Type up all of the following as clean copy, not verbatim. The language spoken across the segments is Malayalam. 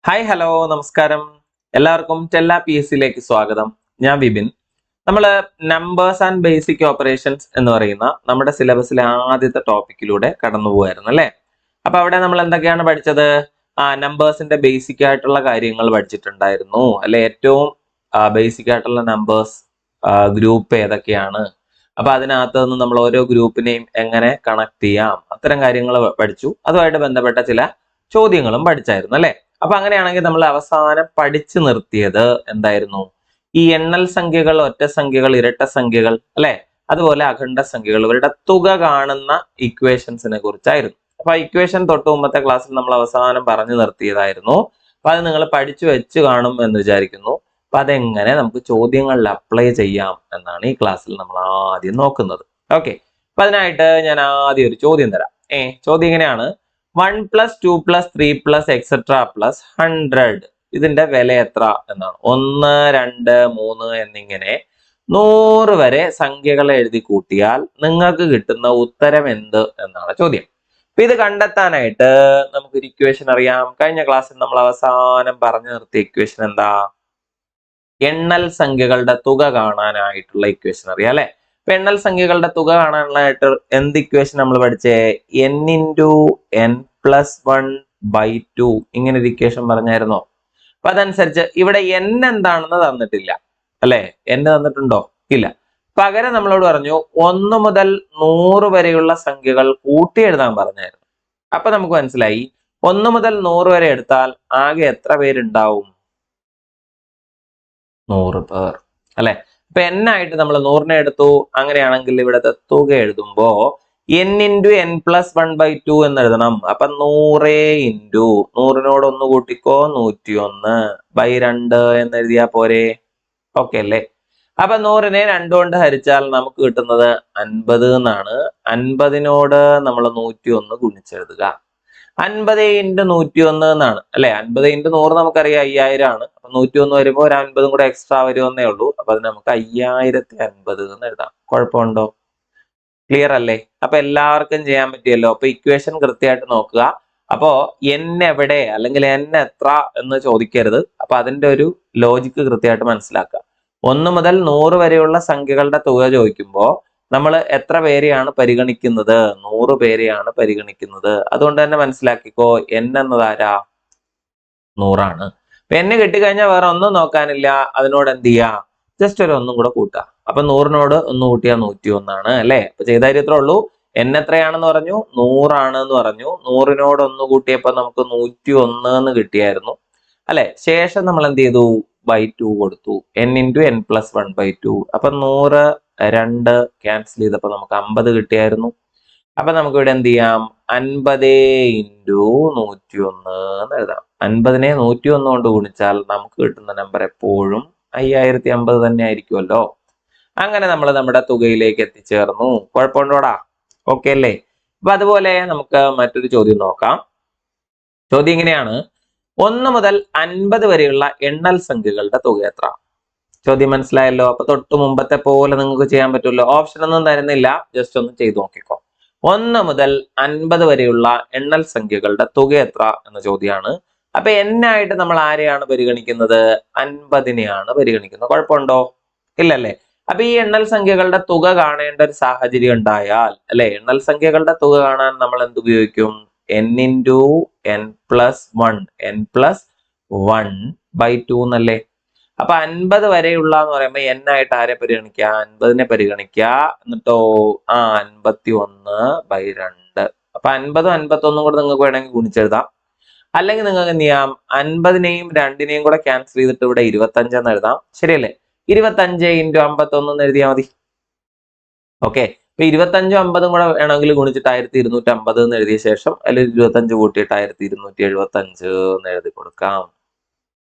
ഹായ് ഹലോ നമസ്കാരം. എല്ലാവർക്കും ടെല്ല പി എസ് സിയിലേക്ക് സ്വാഗതം. ഞാൻ വിപിൻ. നമ്മൾ നമ്പേഴ്സ് ആൻഡ് ബേസിക് ഓപ്പറേഷൻസ് എന്ന് പറയുന്ന നമ്മുടെ സിലബസിലെ ആദ്യത്തെ ടോപ്പിക്കിലൂടെ കടന്നു പോകായിരുന്നു അല്ലേ. അപ്പൊ അവിടെ നമ്മൾ എന്തൊക്കെയാണ് പഠിച്ചത്? നമ്പേഴ്സിന്റെ ബേസിക് ആയിട്ടുള്ള കാര്യങ്ങൾ പഠിച്ചിട്ടുണ്ടായിരുന്നു അല്ലെ. ഏറ്റവും ബേസിക് ആയിട്ടുള്ള നമ്പേഴ്സ് ഗ്രൂപ്പ് ഏതൊക്കെയാണ്, അപ്പൊ അതിനകത്ത് നിന്ന് നമ്മൾ ഓരോ ഗ്രൂപ്പിനെയും എങ്ങനെ കണക്ട് ചെയ്യാം, അത്തരം കാര്യങ്ങൾ പഠിച്ചു. അതുമായിട്ട് ബന്ധപ്പെട്ട ചില ചോദ്യങ്ങളും പഠിച്ചായിരുന്നു അല്ലെ. അപ്പൊ അങ്ങനെയാണെങ്കിൽ നമ്മൾ അവസാനം പഠിച്ചു നിർത്തിയത് എന്തായിരുന്നു? ഈ എണ്ണൽ സംഖ്യകൾ, ഒറ്റ സംഖ്യകൾ, ഇരട്ട സംഖ്യകൾ അല്ലെ, അതുപോലെ അഖണ്ഡ സംഖ്യകൾ, ഇവരുടെ തുക കാണുന്ന ഇക്വേഷൻസിനെ കുറിച്ചായിരുന്നു. അപ്പൊ ഇക്വേഷൻ തൊട്ട് മുമ്പത്തെ ക്ലാസ്സിൽ നമ്മൾ അവസാനം പറഞ്ഞു നിർത്തിയതായിരുന്നു. അപ്പൊ അത് നിങ്ങൾ പഠിച്ചു വെച്ച് കാണും എന്ന് വിചാരിക്കുന്നു. അപ്പൊ അതെങ്ങനെ നമുക്ക് ചോദ്യങ്ങളിൽ അപ്ലൈ ചെയ്യാം എന്നാണ് ഈ ക്ലാസ്സിൽ നമ്മൾ ആദ്യം നോക്കുന്നത്. ഓക്കെ, അപ്പൊ അതിനായിട്ട് ഞാൻ ആദ്യം ഒരു ചോദ്യം തരാം. ചോദ്യം ഇങ്ങനെയാണ്: 1 + 2 + 3 + etc. + 100 ഇതിന്റെ വില എത്ര എന്നാണ്. 1, 2, 3 എന്നിങ്ങനെ 100 വരെ സംഖ്യകളെ എഴുതി കൂട്ടിയാൽ നിങ്ങൾക്ക് കിട്ടുന്ന ഉത്തരം എന്ത് എന്നാണ് ചോദ്യം. അപ്പൊ ഇത് കണ്ടെത്താനായിട്ട് നമുക്കൊരു ഇക്വേഷൻ അറിയാം. കഴിഞ്ഞ ക്ലാസ്സിൽ നമ്മൾ അവസാനം പറഞ്ഞു നിർത്തിയ ഇക്വേഷൻ എന്താ? എണ്ണൽ സംഖ്യകളുടെ തുക കാണാനായിട്ടുള്ള ഇക്വേഷൻ അറിയാം അല്ലെ. അപ്പൊ എണ്ണൽ സംഖ്യകളുടെ തുക കാണാനായിട്ട് എന്ത് ഇക്വേഷൻ നമ്മൾ പഠിച്ചേ? n × n + 1/2 ഇങ്ങനെ ഒരു ഇക്വേഷൻ പറഞ്ഞായിരുന്നോ? അപ്പൊ അതനുസരിച്ച് ഇവിടെ n എന്താണെന്ന് തന്നിട്ടില്ല അല്ലെ. n തന്നിട്ടുണ്ടോ? ഇല്ല. പകരം നമ്മളോട് പറഞ്ഞു 1 മുതൽ 100 വരെയുള്ള സംഖ്യകൾ കൂട്ടി എഴുതാൻ പറഞ്ഞായിരുന്നു. അപ്പൊ നമുക്ക് മനസ്സിലായി 1 മുതൽ 100 വരെ എടുത്താൽ ആകെ എത്ര പേരുണ്ടാവും? 100 പേർ അല്ലെ. അപ്പൊ n ആയിട്ട് നമ്മൾ 100നെ എടുത്തു. അങ്ങനെയാണെങ്കിൽ ഇവിടുത്തെ തുക എഴുതുമ്പോ n × n + 1/2 എന്ന് എഴുതണം. അപ്പൊ 100 × 100നോട് 1 കൂട്ടിക്കോ 101/2 എന്ന് എഴുതിയാ പോരെ. ഓക്കെ അല്ലേ. അപ്പൊ 100നെ 2 കൊണ്ട് ഹരിച്ചാൽ നമുക്ക് കിട്ടുന്നത് 50 എന്നാണ്. 50നോട് നമ്മൾ 101 ഗുണിച്ചെഴുതുക. 50 × 101 എന്നാണ് അല്ലെ. 50 × 100 നമുക്കറിയാം 5000 ആണ്. അപ്പൊ 101 വരുമ്പോ ഒരു 50 കൂടെ എക്സ്ട്രാ വരുമെന്നേ ഉള്ളൂ. അപ്പൊ അത് നമുക്ക് 5050 എന്ന് എഴുതാം. കുഴപ്പമുണ്ടോ? ക്ലിയർ അല്ലേ? അപ്പൊ എല്ലാവർക്കും ചെയ്യാൻ പറ്റിയല്ലോ. അപ്പൊ ഇക്വേഷൻ കൃത്യമായിട്ട് നോക്കുക. അപ്പോ n എവിടെ അല്ലെങ്കിൽ n എത്ര എന്ന് ചോദിക്കരുത്. അപ്പൊ അതിന്റെ ഒരു ലോജിക്ക് കൃത്യമായിട്ട് മനസ്സിലാക്കുക. 1 മുതൽ 100 വരെയുള്ള സംഖ്യകളുടെ തുക ചോദിക്കുമ്പോൾ നമ്മൾ എത്ര പേരെയാണ് പരിഗണിക്കുന്നത്? 100 പേരെയാണ് പരിഗണിക്കുന്നത്. അതുകൊണ്ട് തന്നെ മനസ്സിലാക്കിക്കോ, n എന്നത് ആരാ? 100 ആണ്. അപ്പൊ n കിട്ടിക്കഴിഞ്ഞാൽ വേറെ ഒന്നും നോക്കാനില്ല. അതിനോട് എന്ത് ചെയ്യാ? ജസ്റ്റ് ഒരു 1 കൂടെ കൂട്ടുക. അപ്പൊ 100നോട് 1 കൂട്ടിയാൽ 101 ആണ് അല്ലെ. അപ്പൊ ചെയ്ത കാര്യത്രേ ഉള്ളൂ. n എത്രയാണെന്ന് പറഞ്ഞു? 100 ആണെന്ന് പറഞ്ഞു. 100നോട് 1 കൂട്ടിയപ്പോ നമുക്ക് 101 എന്ന് കിട്ടിയായിരുന്നു അല്ലെ. ശേഷം നമ്മൾ എന്ത് ചെയ്തു? /2 കൊടുത്തു. n × n + 1/2. അപ്പൊ 100 2 ക്യാൻസൽ ചെയ്തപ്പോ നമുക്ക് 50 കിട്ടിയായിരുന്നു. അപ്പൊ നമുക്ക് ഇവിടെ എന്ത് ചെയ്യാം? 50 × 101 എന്ന് എഴുതാം. 50നെ 101 കൊണ്ട് ഗുണിച്ചാൽ നമുക്ക് കിട്ടുന്ന നമ്പർ എപ്പോഴും 5050 തന്നെ ആയിരിക്കുമല്ലോ. അങ്ങനെ നമ്മൾ നമ്മുടെ തുകയിലേക്ക് എത്തിച്ചേർന്നു. കുഴപ്പമുണ്ടോടാ? ഓക്കെ അല്ലേ. അപ്പൊ അതുപോലെ നമുക്ക് മറ്റൊരു ചോദ്യം നോക്കാം. ചോദ്യം ഇങ്ങനെയാണ്: 1 മുതൽ 50 വരെയുള്ള എണ്ണൽ സംഖ്യകളുടെ തുക എത്ര? ചോദ്യം മനസ്സിലായല്ലോ. അപ്പൊ തൊട്ട് മുമ്പത്തെ പോലെ നിങ്ങൾക്ക് ചെയ്യാൻ പറ്റുമല്ലോ. ഓപ്ഷൻ ഒന്നും തരുന്നില്ല, ജസ്റ്റ് ഒന്ന് ചെയ്തു നോക്കിക്കോ. 1 മുതൽ 50 വരെയുള്ള എണ്ണൽ സംഖ്യകളുടെ തുക എത്ര എന്ന ചോദ്യമാണ്. അപ്പൊ n ആയിട്ട് നമ്മൾ ആരെയാണ് പരിഗണിക്കുന്നത്? 50നെയാണ് പരിഗണിക്കുന്നത്. കുഴപ്പമുണ്ടോ? ഇല്ലല്ലേ. അപ്പൊ ഈ എണ്ണൽ സംഖ്യകളുടെ തുക കാണേണ്ട ഒരു സാഹചര്യം ഉണ്ടായാൽ അല്ലെ, എണ്ണൽ സംഖ്യകളുടെ തുക കാണാൻ നമ്മൾ എന്ത് ഉപയോഗിക്കും? n × n + 1 n + 1/2 എന്നല്ലേ. അപ്പൊ 50 വരെയുള്ള എന്ന് പറയുമ്പോ n ആയിട്ട് ആരെ പരിഗണിക്കുക? 50നെ പരിഗണിക്കുക. എന്നിട്ടോ 51/2. അപ്പൊ 50ഉം 51ഉം കൂടെ നിങ്ങൾക്ക് വേണമെങ്കിൽ ഗുണിച്ചെഴുതാം. അല്ലെങ്കിൽ നിങ്ങൾക്ക് എന്ത് ചെയ്യാം? 50നെയും 2നെയും കൂടെ ക്യാൻസൽ ചെയ്തിട്ട് ഇവിടെ 25 എന്ന് എഴുതാം. ശരിയല്ലേ? 25 × 51 എന്ന് എഴുതിയാൽ മതി. ഓക്കെ. അപ്പൊ 25ഉം 50ഉം കൂടെ വേണമെങ്കിൽ ഗുണിച്ചിട്ട് 1250 എന്ന് എഴുതിയ ശേഷം അതിൽ 25 കൂട്ടിയിട്ട് 1275 എന്ന് എഴുതി കൊടുക്കാം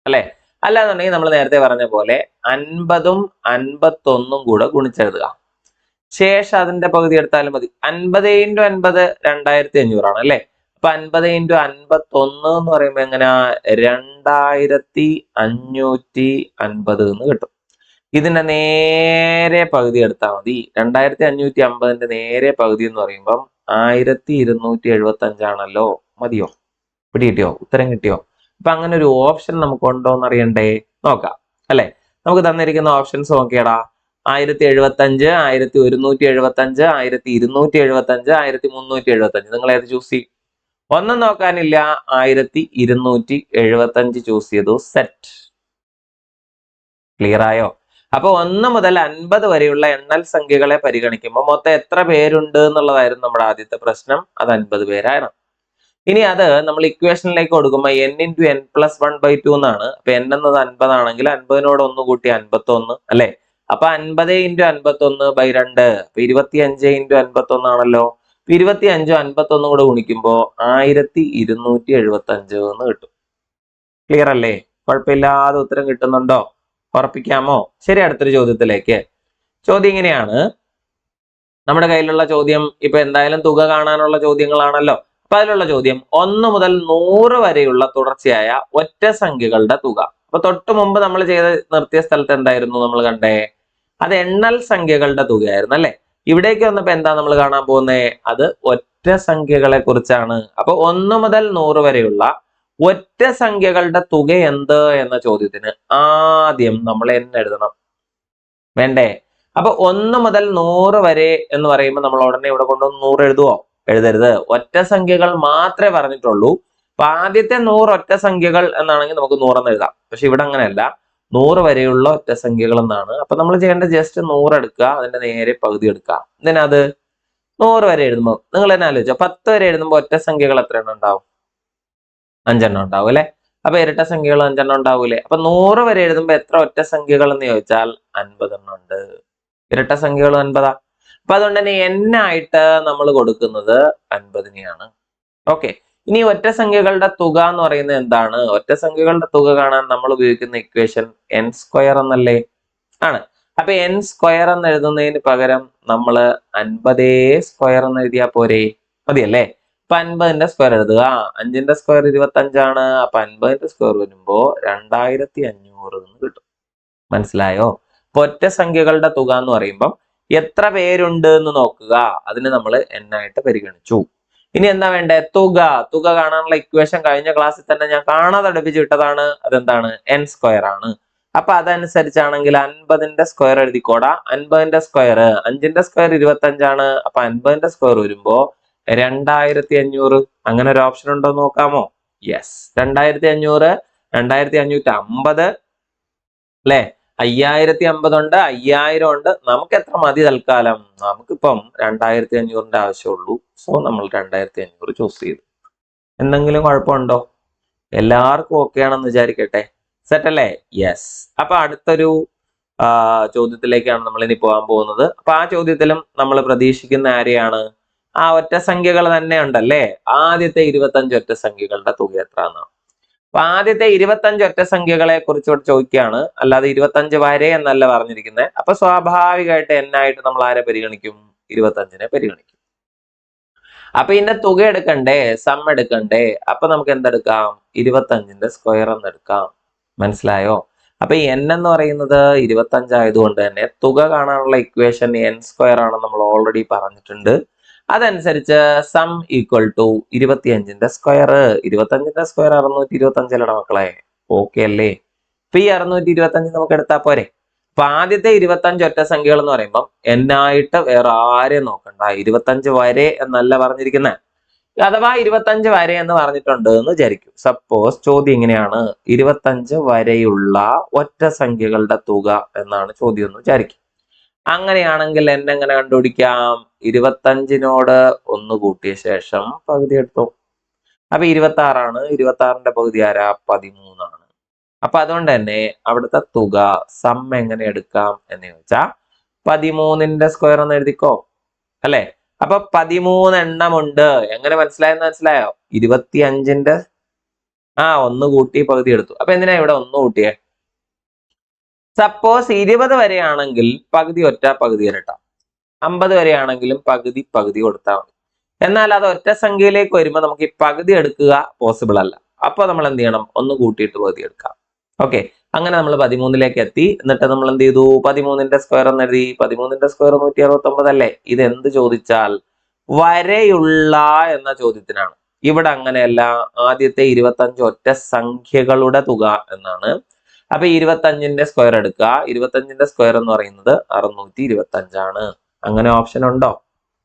അല്ലെ. അല്ലാന്നുണ്ടെങ്കിൽ നമ്മൾ നേരത്തെ പറഞ്ഞ പോലെ 50ഉം 51ഉം കൂടെ ഗുണിച്ചെഴുതുക. ശേഷം അതിന്റെ പകുതി എടുത്താലും മതി. 50 × 50 2500 ആണ് അല്ലെ. അപ്പൊ 50 × 51 എന്ന് പറയുമ്പോ എങ്ങനെയാ? 2550 എന്ന് കിട്ടും. ഇതിന്റെ നേരെ പകുതി എടുത്താൽ മതി. 2550ന്റെ നേരെ പകുതി എന്ന് പറയുമ്പം 1275 ആണല്ലോ. മതിയോ? പിടി കിട്ടിയോ? ഉത്തരം കിട്ടിയോ? അപ്പൊ അങ്ങനെ ഒരു ഓപ്ഷൻ നമുക്ക് ഉണ്ടോ എന്ന് അറിയണ്ടേ? നോക്കാം അല്ലെ. നമുക്ക് തന്നിരിക്കുന്ന ഓപ്ഷൻസ് നോക്കിയടാ. 1075, 1175, 1275, 1375. നിങ്ങൾ ഏത് ചൂസ് ചെയ്യും? ഒന്നും നോക്കാനില്ല, 1275 ചൂസ് ചെയ്തു. സെറ്റ്. ക്ലിയർ ആയോ? അപ്പൊ 1 മുതൽ 50 വരെയുള്ള എണ്ണൽ സംഖ്യകളെ പരിഗണിക്കുമ്പോൾ മൊത്തം എത്ര പേരുണ്ട് എന്നുള്ളതായിരുന്നു നമ്മുടെ ആദ്യത്തെ പ്രശ്നം. അത് 50 പേരാണ്. ഇനി അത് നമ്മൾ ഇക്വേഷനിലേക്ക് കൊടുക്കുമ്പോൾ n × n+1/2 എന്നാണ്. അപ്പൊ n എന്നത് 50 ആണെങ്കിൽ 50നോട് 1 കൂട്ടി 51 അല്ലെ. അപ്പൊ 50 × 51/2 അപ്പൊ 25 × 51 ആണല്ലോ. 25 51 കൂടെ ഗുണിക്കുമ്പോ 1275 എന്ന് കിട്ടും. ക്ലിയർ അല്ലേ? കുഴപ്പമില്ലാതെ ഉത്തരം കിട്ടുന്നുണ്ടോ? ഉറപ്പിക്കാമോ? ശരി, അടുത്തൊരു ചോദ്യത്തിലേക്ക്. ചോദ്യം ഇങ്ങനെയാണ്. നമ്മുടെ കയ്യിലുള്ള ചോദ്യം ഇപ്പൊ എന്തായാലും തുക കാണാനുള്ള ചോദ്യങ്ങളാണല്ലോ. അപ്പൊ അതിലുള്ള ചോദ്യം 1 മുതൽ 100 വരെയുള്ള തുടർച്ചയായ ഒറ്റ സംഖ്യകളുടെ തുക. അപ്പൊ തൊട്ട് മുമ്പ് നമ്മൾ ചെയ്ത് നിർത്തിയ സ്ഥലത്ത് എന്തായിരുന്നു നമ്മൾ കണ്ടേ? അത് എണ്ണൽ സംഖ്യകളുടെ തുകയായിരുന്നു അല്ലെ. ഇവിടേക്ക് വന്നപ്പോ എന്താ നമ്മൾ കാണാൻ പോകുന്നേ? അത് ഒറ്റ സംഖ്യകളെ കുറിച്ചാണ്. അപ്പൊ 1 മുതൽ 100 വരെയുള്ള ഒറ്റ സംഖ്യകളുടെ തുക എന്ത് എന്ന ചോദ്യത്തിന് ആദ്യം നമ്മൾ n എഴുതണം, വേണ്ടേ? അപ്പൊ 1 മുതൽ 100 വരെ എന്ന് പറയുമ്പോൾ നമ്മൾ ഉടനെ ഇവിടെ കൊണ്ടുവന്ന് 100 എഴുതുവോ? എഴുതരുത്. ഒറ്റ സംഖ്യകൾ മാത്രമേ പറഞ്ഞിട്ടുള്ളൂ. അപ്പൊ ആദ്യത്തെ 100 ഒറ്റ സംഖ്യകൾ എന്നാണെങ്കിൽ നമുക്ക് 100 എന്ന് എഴുതാം. പക്ഷെ ഇവിടെ അങ്ങനെയല്ല, 100 വരെയുള്ള ഒറ്റ സംഖ്യകൾ എന്നാണ്. അപ്പൊ നമ്മൾ ചെയ്യേണ്ട ജസ്റ്റ് 100 എടുക്കുക, അതിന്റെ നേരെ പകുതി എടുക്കുക. എന്തിനത്? 100 വരെ എഴുതുമ്പോൾ നിങ്ങൾ തന്നെ ആലോചിച്ചോ, 10 വരെ എഴുതുമ്പോൾ ഒറ്റ സംഖ്യകൾ എത്ര എണ്ണം ഉണ്ടാവും? 5 എണ്ണം ഉണ്ടാവും അല്ലെ. അപ്പൊ ഇരട്ട സംഖ്യകൾ 5 എണ്ണം ഉണ്ടാവൂലേ. അപ്പൊ 100 വരെ എഴുതുമ്പോൾ എത്ര ഒറ്റ സംഖ്യകൾ എന്ന് ചോദിച്ചാൽ 50 എണ്ണം ഉണ്ട്. ഇരട്ട സംഖ്യകൾ 50. അപ്പൊ അതുകൊണ്ട് തന്നെ n ആയിട്ട് നമ്മൾ കൊടുക്കുന്നത് 50നെയാണ്. ഓക്കെ. ഇനി ഒറ്റ സംഖ്യകളുടെ തുക എന്ന് പറയുന്നത് എന്താണ്? ഒറ്റ സംഖ്യകളുടെ തുക കാണാൻ നമ്മൾ ഉപയോഗിക്കുന്ന ഇക്വേഷൻ n² എന്നല്ലേ ആണ്. അപ്പൊ n² എന്ന് എഴുതുന്നതിന് പകരം നമ്മൾ 50² എന്ന് എഴുതിയാ പോരെ? മതിയല്ലേ. അപ്പൊ 50ന്റെ സ്ക്വയർ എഴുതുക. 5ന്റെ സ്ക്വയർ 25 ആണ്. അപ്പൊ 50ന്റെ സ്ക്വയർ വരുമ്പോ 2500 എന്ന് കിട്ടും. മനസ്സിലായോ? അപ്പൊ ഒറ്റ സംഖ്യകളുടെ തുക എന്ന് പറയുമ്പോൾ എത്ര പേരുണ്ട് എന്ന് നോക്കുക. അതിന് നമ്മൾ n ആയിട്ട് പരിഗണിച്ചു. ഇനി എന്താ വേണ്ടേ? തുക. തുക കാണാനുള്ള ഇക്വേഷൻ കഴിഞ്ഞ ക്ലാസ്സിൽ തന്നെ ഞാൻ കാണാതെ അടുപ്പിച്ച് വിട്ടതാണ്. അതെന്താണ്? n² ആണ്. അപ്പൊ അതനുസരിച്ചാണെങ്കിൽ 50ന്റെ സ്ക്വയർ എഴുതിക്കോടാ. 50ന്റെ സ്ക്വയർ, 5ന്റെ സ്ക്വയർ 25 ആണ്. അപ്പൊ 50ന്റെ സ്ക്വയർ വരുമ്പോ 2500. അങ്ങനെ ഒരു ഓപ്ഷൻ ഉണ്ടോ നോക്കാമോ? യെസ്, 2500, 2550 അല്ലെ. 5050 ഉണ്ട്, 5000 ഉണ്ട്. നമുക്ക് എത്ര മതി തൽക്കാലം? നമുക്കിപ്പം 2500ന്റെ ആവശ്യമുള്ളൂ. സോ നമ്മൾ 2500 ചൂസ് ചെയ്തു. എന്തെങ്കിലും കുഴപ്പമുണ്ടോ? എല്ലാവർക്കും ഓക്കെ ആണെന്ന് വിചാരിക്കട്ടെ. സെറ്റ് അല്ലേ? യെസ്. അപ്പൊ അടുത്തൊരു ചോദ്യത്തിലേക്കാണ് നമ്മൾ ഇനി പോകാൻ പോകുന്നത്. അപ്പൊ ആ ചോദ്യത്തിലും നമ്മൾ പ്രതീക്ഷിക്കുന്ന ആരെയാണ്? ആ ഒറ്റ സംഖ്യകൾ തന്നെ ഉണ്ടല്ലേ. ആദ്യത്തെ 25 ഒറ്റ സംഖ്യകളുടെ തുക എത്ര എന്നാണ്. അപ്പൊ ആദ്യത്തെ 25 ഒറ്റ സംഖ്യകളെ കുറിച്ച് ഇവിടെ ചോദിക്കുകയാണ്. അല്ലാതെ 25 വരെ എന്നല്ല പറഞ്ഞിരിക്കുന്നത്. അപ്പൊ സ്വാഭാവികമായിട്ട് n ആയിട്ട് നമ്മൾ ആരെ പരിഗണിക്കും? 25നെ പരിഗണിക്കും. അപ്പൊ ഇതിന്റെ തുക എടുക്കണ്ടേ, സം എടുക്കണ്ടേ. അപ്പൊ നമുക്ക് എന്തെടുക്കാം? 25ന്റെ സ്ക്വയർ എന്ന് എടുക്കാം. മനസ്സിലായോ? അപ്പൊ ഈ n എന്ന് പറയുന്നത് 25 ആയതുകൊണ്ട് തന്നെ തുക കാണാനുള്ള ഇക്വേഷൻ n² ആണെന്ന് നമ്മൾ ഓൾറെഡി പറഞ്ഞിട്ടുണ്ട്. അതനുസരിച്ച് സം ഈക്വൽ ടു 25ന്റെ സ്ക്വയർ. 25ന്റെ സ്ക്വയർ 625 അല്ലടാ മക്കളെ. ഓക്കെ അല്ലേ? ഇപ്പൊ ഈ 625 നമുക്ക് എടുത്താൽ പോരെ. അപ്പൊ ആദ്യത്തെ 25 ഒറ്റ സംഖ്യകൾ എന്ന് പറയുമ്പോൾ n ആയിട്ട് വേറെ ആരെയും നോക്കണ്ട. 25 വരെ എന്നല്ല പറഞ്ഞിരിക്കുന്നത്. അഥവാ 25 വരെ എന്ന് പറഞ്ഞിട്ടുണ്ട് എന്ന് വിചാരിക്കും. സപ്പോസ് ചോദ്യം ഇങ്ങനെയാണ്, 25 വരെയുള്ള ഒറ്റ സംഖ്യകളുടെ തുക എന്നാണ് ചോദ്യം എന്ന് വിചാരിക്കും. അങ്ങനെയാണെങ്കിൽ n എങ്ങനെ കണ്ടുപിടിക്കാം? 25നോട് 1 കൂട്ടിയ ശേഷം പകുതി എടുത്തു. അപ്പൊ 26 ആണ്. 26ന്റെ പകുതി ആരാ? 13 ആണ്. അപ്പൊ അതുകൊണ്ട് തന്നെ അവിടുത്തെ തുക സം എങ്ങനെ എടുക്കാം എന്ന് ചോദിച്ചാൽ 13ന്റെ സ്ക്വയർ എന്ന് എഴുതിക്കോ അല്ലെ. അപ്പൊ 13 എണ്ണമുണ്ട്. എങ്ങനെ മനസ്സിലായെന്ന് മനസ്സിലായോ? 25ന്റെ 1 കൂട്ടി പകുതി എടുത്തു. അപ്പൊ എന്തിനാ ഇവിടെ 1 കൂട്ടിയേ? സപ്പോസ് 20 വരെയാണെങ്കിൽ പകുതി ഒറ്റ പകുതി ഇരട്ട, 50 വരെയാണെങ്കിലും പകുതി പകുതി കൊടുത്താൽ മതി. എന്നാൽ അത് ഒറ്റ സംഖ്യയിലേക്ക് വരുമ്പോൾ നമുക്ക് ഈ പകുതി എടുക്കുക പോസിബിൾ അല്ല. അപ്പൊ നമ്മൾ എന്ത് ചെയ്യണം? 1 കൂട്ടിയിട്ട് പകുതി എടുക്കാം. ഓക്കെ, അങ്ങനെ നമ്മൾ 13ലേക്ക് എത്തി. എന്നിട്ട് നമ്മൾ എന്ത് ചെയ്തു? 13ന്റെ സ്ക്വയർ എന്ന് എഴുതി. 13ന്റെ സ്ക്വയർ 169 അല്ലേ. ഇത് എന്ത് ചോദിച്ചാൽ വരെയുള്ള എന്ന ചോദ്യത്തിനാണ്. ഇവിടെ അങ്ങനെയല്ല, ആദ്യത്തെ 25 ഒറ്റ സംഖ്യകളുടെ തുക എന്നാണ്. അപ്പൊ 25ന്റെ സ്ക്വയർ എടുക്കുക. 25ന്റെ സ്ക്വയർ എന്ന് പറയുന്നത് 625 അങ്ങനെ ഓപ്ഷൻ ഉണ്ടോ?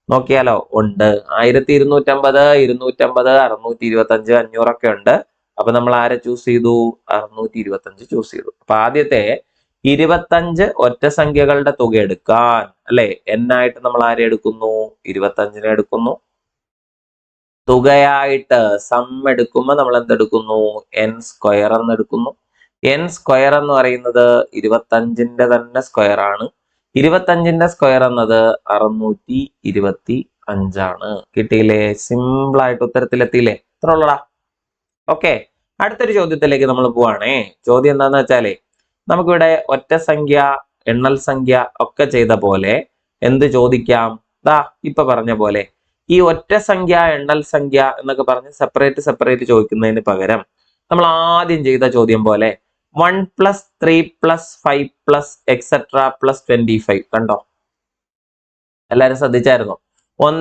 നോക്കിയാലോ, ഉണ്ട്. 1250, 250, 625, 500 ഉണ്ട്. അപ്പൊ നമ്മൾ ആരെ ചൂസ് ചെയ്തു? 625 ചൂസ് ചെയ്തു. അപ്പൊ ആദ്യത്തെ 25 ഒറ്റ സംഖ്യകളുടെ തുക എടുക്കാൻ അല്ലെ, ആയിട്ട് നമ്മൾ ആരെ എടുക്കുന്നു? 25നെ എടുക്കുന്നു. തുകയായിട്ട് സം എടുക്കുമ്പോൾ നമ്മൾ എന്തെടുക്കുന്നു? n സ്ക്വയർ എന്ന് എടുക്കുന്നു. n സ്ക്വയർ എന്ന് പറയുന്നത് 25ന്റെ തന്നെ സ്ക്വയർ ആണ്. 25ന്റെ സ്ക്വയർ എന്നത് 625 കിട്ടിയില്ലേ? സിമ്പിൾ ആയിട്ട് ഉത്തരത്തിലെത്തിയില്ലേ? ഇത്ര ഉള്ളടാ. ഓക്കെ, അടുത്തൊരു ചോദ്യത്തിലേക്ക് നമ്മൾ പോവാണേ. ചോദ്യം എന്താന്ന് വെച്ചാലേ, നമുക്കിവിടെ ഒറ്റ സംഖ്യ, എണ്ണൽ സംഖ്യ ഒക്കെ ചെയ്ത പോലെ എന്ത് ചോദിക്കാം? ദാ ഇപ്പൊ പറഞ്ഞ പോലെ ഈ ഒറ്റ സംഖ്യ, എണ്ണൽ സംഖ്യ എന്നൊക്കെ പറഞ്ഞ് സെപ്പറേറ്റ് ചോദിക്കുന്നതിന് പകരം നമ്മൾ ആദ്യം ചെയ്ത ചോദ്യം പോലെ 1 + 3 + 5 + etc. + 25 കണ്ടോ? എല്ലാരും ശ്രദ്ധിച്ചായിരുന്നോ? 1,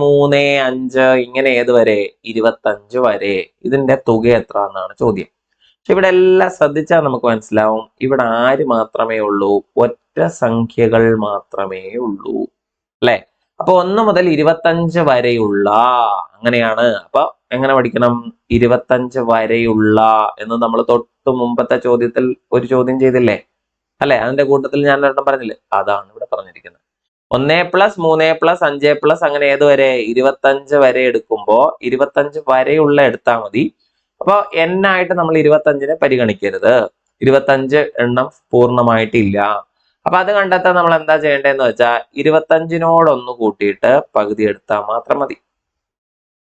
3, 5 ഇങ്ങനെ ഏത് വരെ? 25 വരെ. ഇതിന്റെ തുക എത്ര എന്നാണ് ചോദ്യം. പക്ഷെ ഇവിടെ എല്ലാം ശ്രദ്ധിച്ചാൽ നമുക്ക് മനസ്സിലാവും, ഇവിടെ ആര് മാത്രമേ ഉള്ളൂ? ഒറ്റ സംഖ്യകൾ മാത്രമേ ഉള്ളൂ അല്ലെ? അപ്പൊ 1 മുതൽ 25 വരെയുള്ള, അങ്ങനെയാണ്. അപ്പൊ എങ്ങനെ പഠിക്കണം? 25 വരെയുള്ള എന്ന് നമ്മൾ തൊട്ട് മുമ്പത്തെ ചോദ്യത്തിൽ ഒരു ചോദ്യം ചെയ്തില്ലേ അല്ലെ? അതിന്റെ കൂട്ടത്തിൽ ഞാൻ ഒരെണ്ണം പറഞ്ഞില്ലേ? അതാണ് ഇവിടെ പറഞ്ഞിരിക്കുന്നത്. 1 + 3 + 5 അങ്ങനെ ഏത് വരെ? 25 വരെ എടുക്കുമ്പോ 25 വരെയുള്ള എടുത്താൽ മതി. അപ്പൊ n ആയിട്ട് നമ്മൾ 25നെ പരിഗണിക്കരുത്. 25 എണ്ണം പൂർണ്ണമായിട്ടില്ല. അപ്പൊ അത് കണ്ടെത്താൻ നമ്മൾ എന്താ ചെയ്യേണ്ടതെന്ന് വെച്ചാൽ 25നോടൊന്ന് കൂട്ടിയിട്ട് പകുതി എടുത്താൽ മാത്രം മതി.